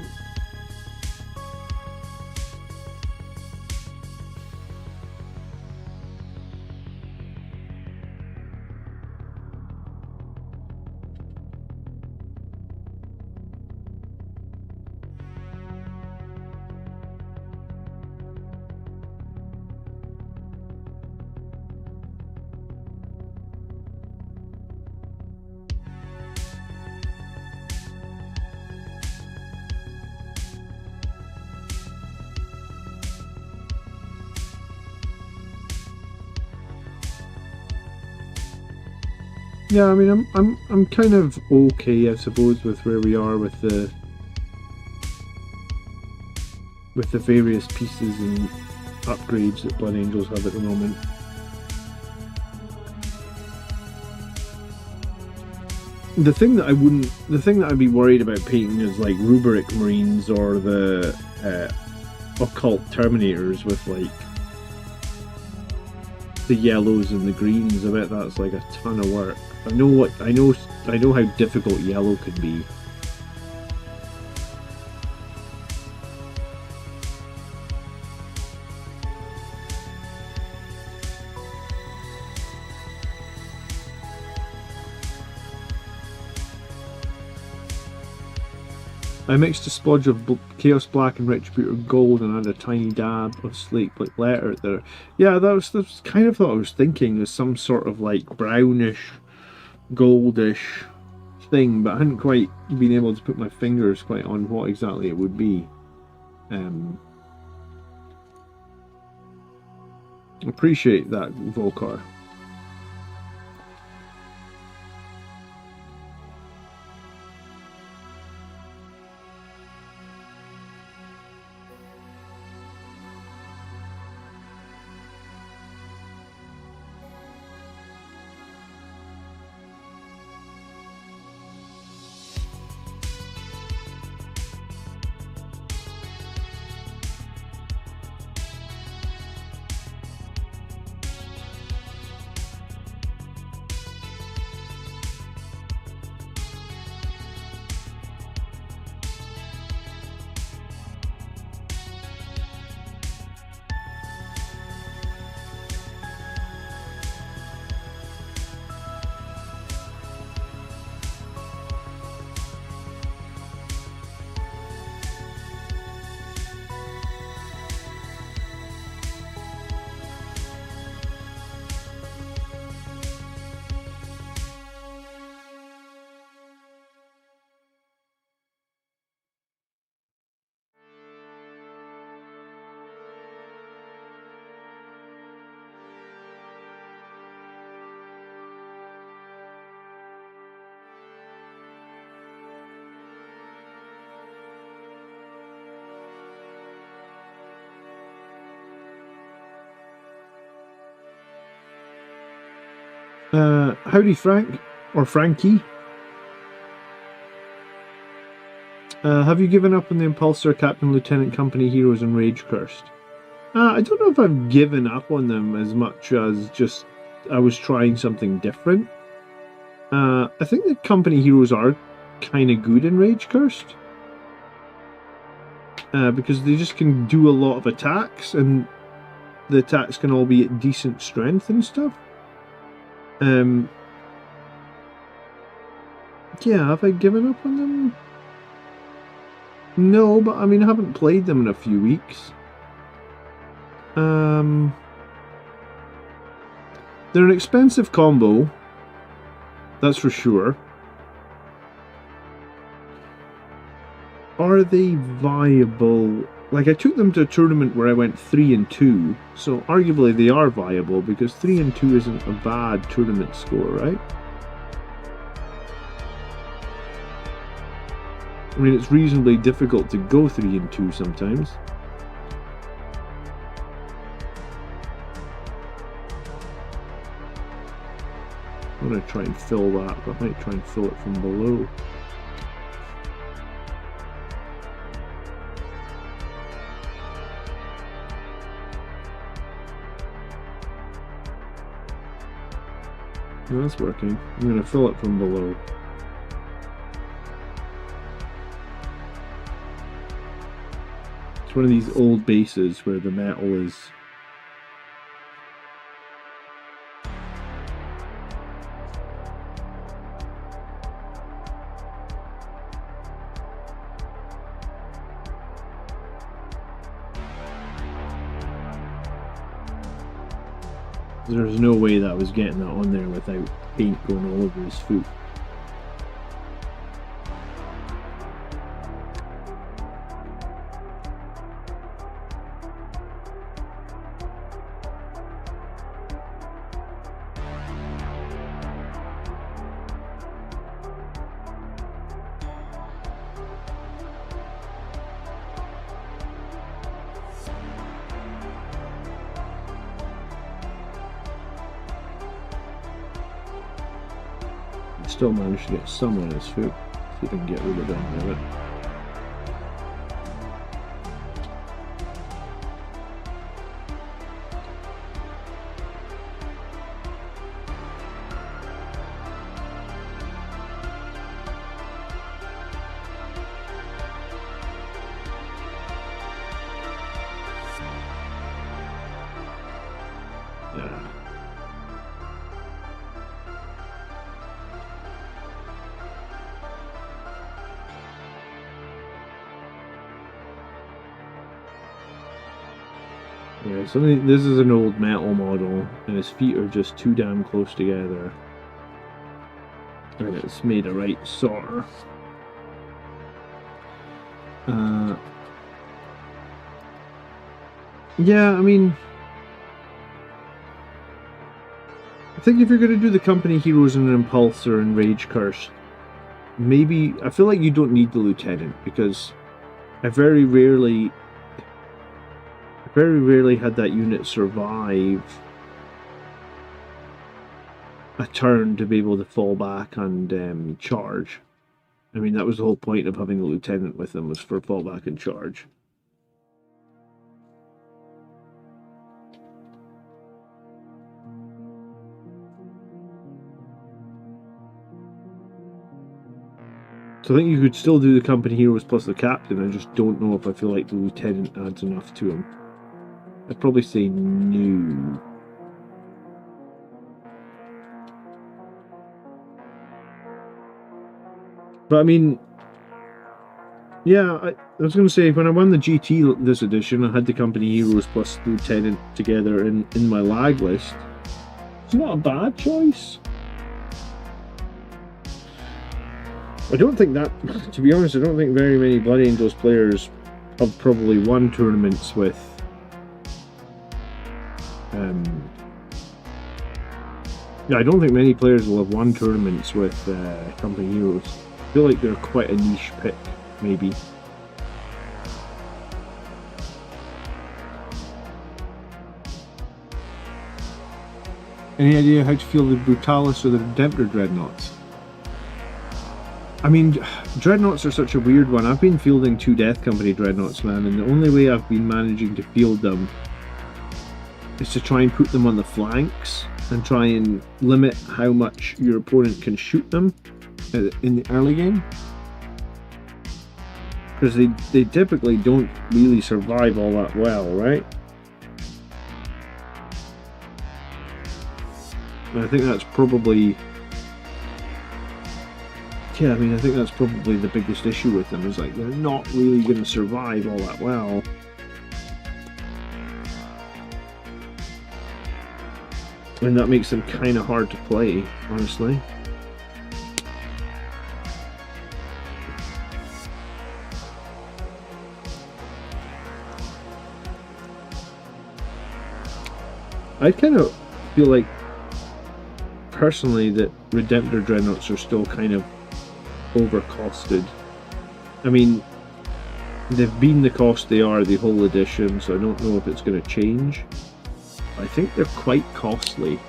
Yeah, I mean, I'm kind of okay, I suppose, with where we are with the various pieces and upgrades that Blood Angels have at the moment. The thing that I'd be worried about painting is like Rubric Marines or the Occult Terminators with like the yellows and the greens. I bet that's like a ton of work. I know how difficult yellow can be. I mixed a splodge of Chaos Black and Retributor Gold and added a tiny dab of Slate Black Letter there. Yeah, that was kind of what I was thinking, was some sort of like brownish, goldish thing, but I hadn't quite been able to put my fingers quite on what exactly it would be. Appreciate that, Volcar. Howdy Frank, or Frankie. Have you given up on the Impulsor, Captain, Lieutenant, Company Heroes and Rage Cursed? I don't know if I've given up on them as much as just I was trying something different. I think the Company Heroes are kind of good in Rage Cursed. Because they just can do a lot of attacks, and the attacks can all be at decent strength and stuff. Yeah, have I given up on them? No, but I mean, I haven't played them in a few weeks. They're an expensive combo, that's for sure. Are they viable? Like, I took them to a tournament where I went 3-2, so arguably they are viable, because 3-2 isn't a bad tournament score, right? I mean, it's reasonably difficult to go 3-2 sometimes. I'm going to try and fill that, but I might try and fill it from below. No, that's working. I'm going to fill it from below. It's one of these old bases where the metal is... There's no way that I was getting that on there without paint going all over his foot. Still managed to get some on his foot. See if I can get rid of any of it. Yeah, so this is an old metal model, and his feet are just too damn close together. And it's made a right sore. Yeah, I mean, I think if you're going to do the company heroes in an Impulsor and Rage Curse, maybe, I feel like you don't need the Lieutenant, because I very rarely had that unit survive a turn to be able to fall back and charge. I mean, that was the whole point of having a Lieutenant with them, was for fallback and charge. So I think you could still do the company heroes plus the captain. I just don't know if I feel like the Lieutenant adds enough to him. I'd probably say no. But I mean, yeah, I was going to say, when I won the GT this edition, I had the company heroes plus the Lieutenant together in my lag list. It's not a bad choice. I don't think that, to be honest, I don't think very many Blood Angels players have probably won tournaments with yeah, I don't think many players will have won tournaments with company heroes. I feel like they're quite a niche pick, maybe. Any idea how to feel the Brutalis or the Redemptor Dreadnoughts? I mean, Dreadnoughts are such a weird one. I've been fielding 2 Death Company Dreadnoughts, man, and the only way I've been managing to field them is to try and put them on the flanks and try and limit how much your opponent can shoot them in the early game. Because they typically don't really survive all that well, right? And I think that's probably... yeah, I mean, I think that's probably the biggest issue with them, is like, they're not really going to survive all that well. And that makes them kind of hard to play, honestly. I kind of feel like, personally, that Redemptor Dreadnoughts are still kind of overcosted. I mean, they've been the cost they are the whole edition, so I don't know if it's going to change. I think they're quite costly.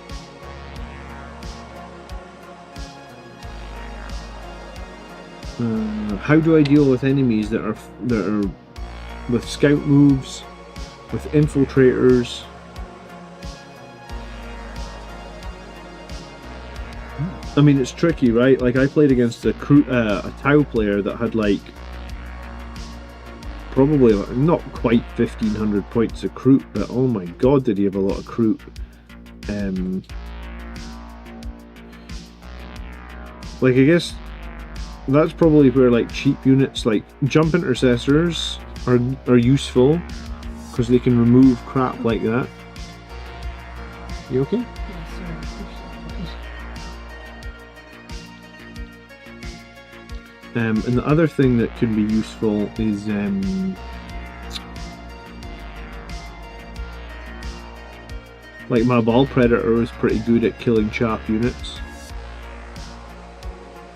How do I deal with enemies that are with scout moves, with infiltrators? I mean, it's tricky, right? Like, I played against a Tau player that had, like, probably not quite 1,500 points of croup, but oh my god, did he have a lot of croup. Like, I guess that's probably where, like, cheap units like Jump Intercessors are useful, because they can remove crap like that. You okay? And the other thing that can be useful is like, my Ball Predator is pretty good at killing chaff units.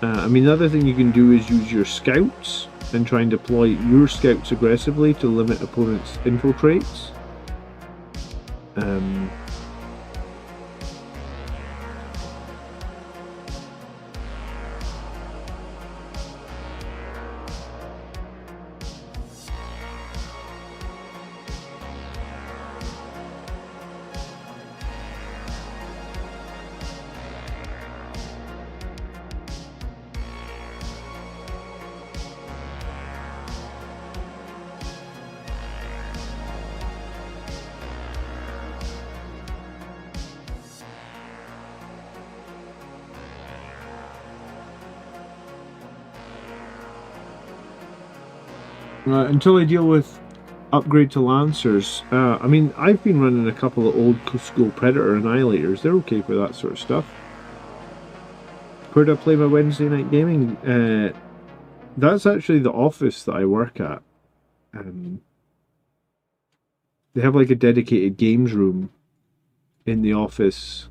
I mean, the other thing you can do is use your scouts and try and deploy your scouts aggressively to limit opponents' infiltrates. until I deal with upgrade to Lancers. I mean, I've been running a couple of old school Predator Annihilators. They're okay for that sort of stuff. Where do I play my Wednesday night gaming? That's actually the office that I work at. They have like a dedicated games room in the office.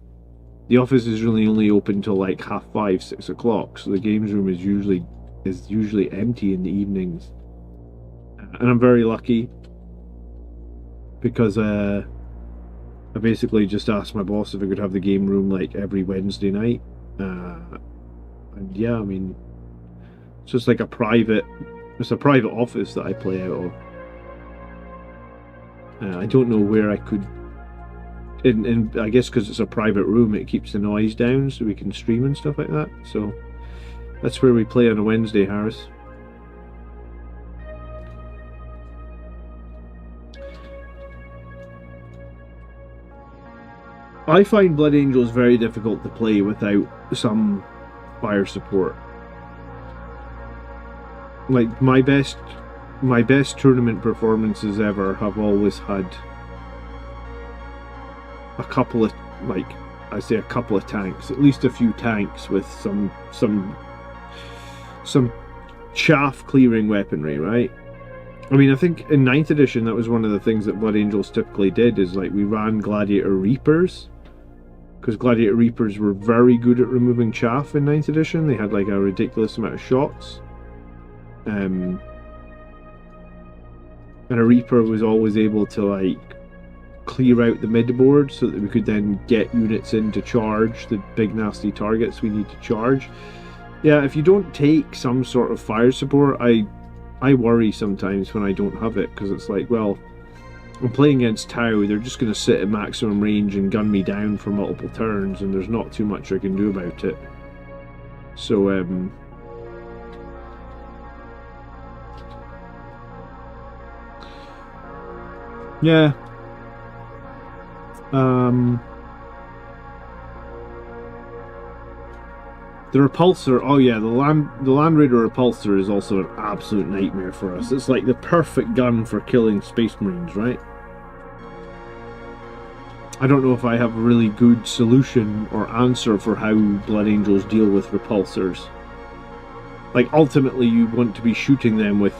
The office is really only open till like 5:30, 6 o'clock, so the games room is usually empty in the evenings. And I'm very lucky because I basically just asked my boss if I could have the game room like every Wednesday night. And yeah, I mean, it's just like a private office that I play out of. I don't know where I could, and I guess because it's a private room, it keeps the noise down so we can stream and stuff like that. So that's where we play on a Wednesday, Harris. I find Blood Angels very difficult to play without some fire support. Like my best tournament performances ever have always had a couple of, like I say, a couple of tanks, at least a few tanks with some chaff clearing weaponry, right? I mean, I think in 9th edition that was one of the things that Blood Angels typically did, is like we ran Gladiator Reapers, because Gladiator Reapers were very good at removing chaff in 9th edition. They had like a ridiculous amount of shots. And a Reaper was always able to like clear out the midboard so that we could then get units in to charge the big nasty targets we need to charge. Yeah, if you don't take some sort of fire support, I worry sometimes when I don't have it, because it's like, well, I'm playing against Tau, they're just going to sit at maximum range and gun me down for multiple turns, and there's not too much I can do about it. So, yeah. The repulsor, oh yeah, the Land Raider repulsor is also an absolute nightmare for us. It's like the perfect gun for killing Space Marines, right? I don't know if I have a really good solution or answer for how Blood Angels deal with repulsors. Like, ultimately you want to be shooting them with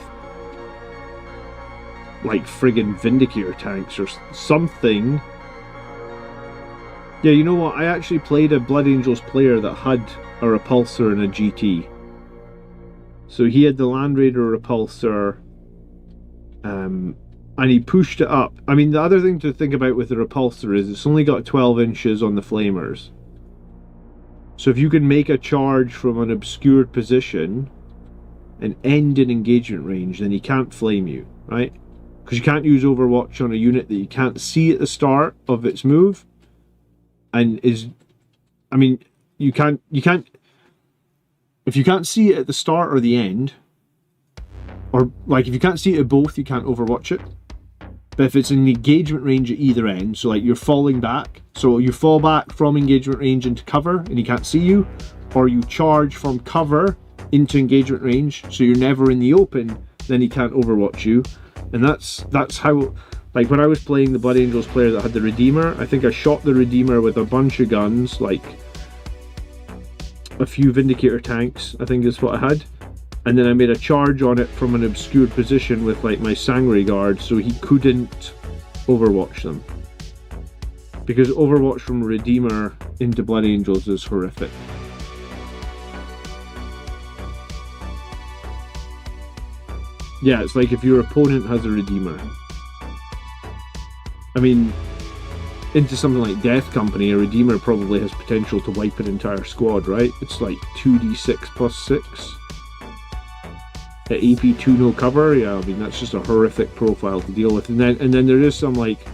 like friggin' Vindicator tanks or something. Yeah, you know what, I actually played a Blood Angels player that had a repulsor and a GT. So he had the Land Raider repulsor, and he pushed it up. I mean, the other thing to think about with the repulsor is it's only got 12 inches on the flamers. So if you can make a charge from an obscured position and end in engagement range, then he can't flame you, right? Because you can't use Overwatch on a unit that you can't see at the start of its move, and I mean, you can't, if you can't see it at the start or the end, or like if you can't see it at both, you can't Overwatch it. But if it's in engagement range at either end, so like you're falling back, so you fall back from engagement range into cover and he can't see you, or you charge from cover into engagement range, so you're never in the open, then he can't Overwatch you. And that's how, like when I was playing the Blood Angels player that had the Redeemer, I think I shot the Redeemer with a bunch of guns, like a few Vindicator tanks, I think is what I had. And then I made a charge on it from an obscured position with like my Sangre Guard, so he couldn't Overwatch them. Because Overwatch from Redeemer into Blood Angels is horrific. Yeah, it's like if your opponent has a Redeemer. I mean, into something like Death Company, a Redeemer probably has potential to wipe an entire squad, right? It's like 2d6 plus 6. At AP 2 no cover, yeah, I mean that's just a horrific profile to deal with. And then there is some like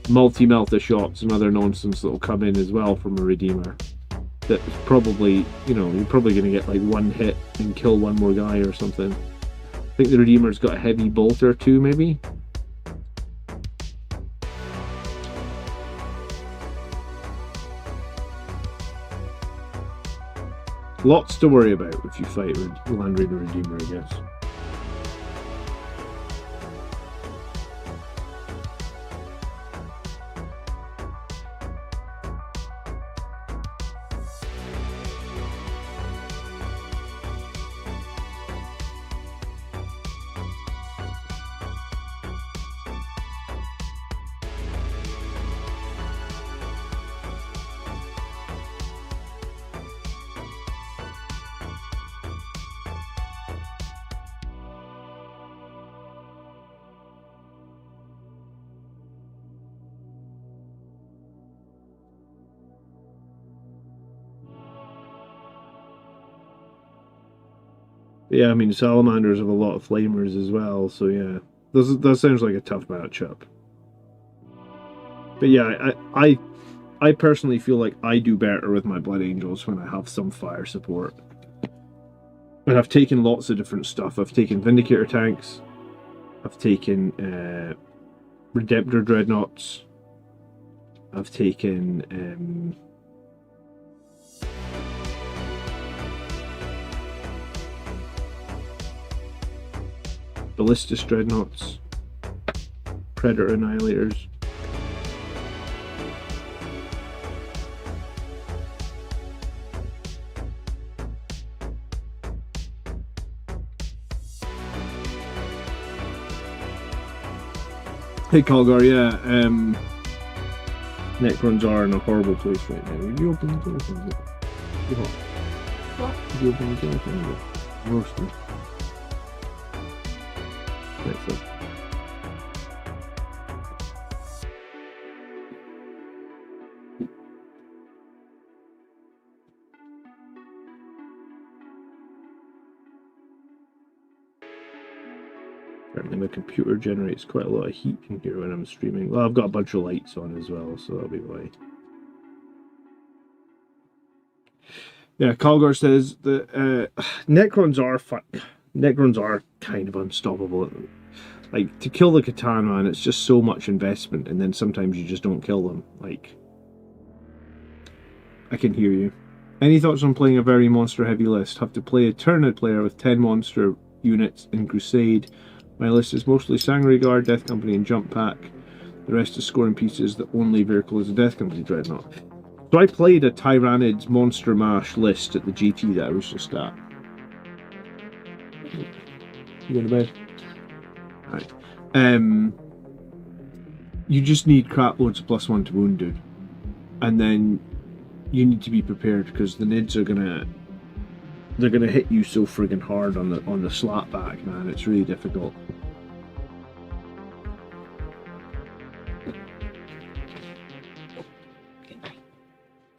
multi-melta shots and other nonsense that will come in as well from a Redeemer. That's probably, you know, you're probably going to get like one hit and kill one more guy or something. I think the Redeemer's got a heavy bolter too, maybe. Lots to worry about if you fight Land Raider Redeemer, I guess. Yeah, I mean, salamanders have a lot of flamers as well, so yeah. That sounds like a tough matchup. But yeah, I personally feel like I do better with my Blood Angels when I have some fire support. And I've taken lots of different stuff. I've taken Vindicator tanks. I've taken Redemptor Dreadnoughts. I've taken Ballistus Dreadnoughts. Predator Annihilators. Hey Colgar, yeah, Necrons are in a horrible place right now. Did you open the door? What? Did you open the door? Roasted. That's it. Apparently my computer generates quite a lot of heat in here when I'm streaming. Well, I've got a bunch of lights on as well, so that'll be why. Yeah, Colgar says that Necrons are kind of unstoppable. Like, to kill the Catan, man, it's just so much investment, and then sometimes you just don't kill them. Like, I can hear you. Any thoughts on playing a very monster-heavy list? Have to play a Tyrannid player with 10 monster units in Crusade. My list is mostly Sangre Guard, Death Company, and Jump Pack. The rest is scoring pieces. The only vehicle is a Death Company Dreadnought. So I played a Tyrannid's Monster Mash list at the GT that I was just at. You going to bed? Right. You just need crap loads of +1 to wound, dude. And then you need to be prepared because the Nids are they're gonna hit you so friggin' hard on the slap back, man. It's really difficult.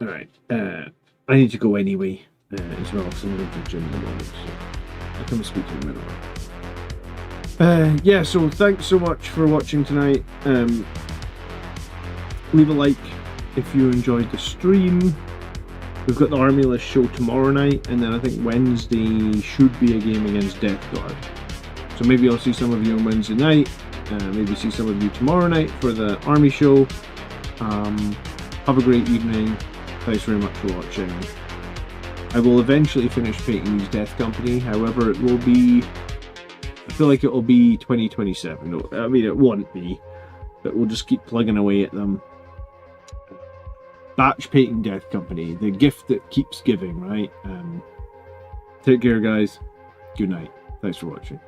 Alright, I need to go anyway as well, because I'm going to the gym in the morning, so I'll come and speak to you in a minute. Yeah, so thanks so much for watching tonight. Leave a like if you enjoyed the stream. We've got the Army List show tomorrow night, and then I think Wednesday should be a game against Death Guard. So maybe I'll see some of you on Wednesday night, maybe see some of you tomorrow night for the Army show. Have a great evening. Thanks very much for watching. I will eventually finish painting these Death Company, however it will be, I feel like it will be 2027. I mean, it won't be, but we'll just keep plugging away at them. Batch painting Death Company, the gift that keeps giving, right? Take care, guys. Good night. Thanks for watching.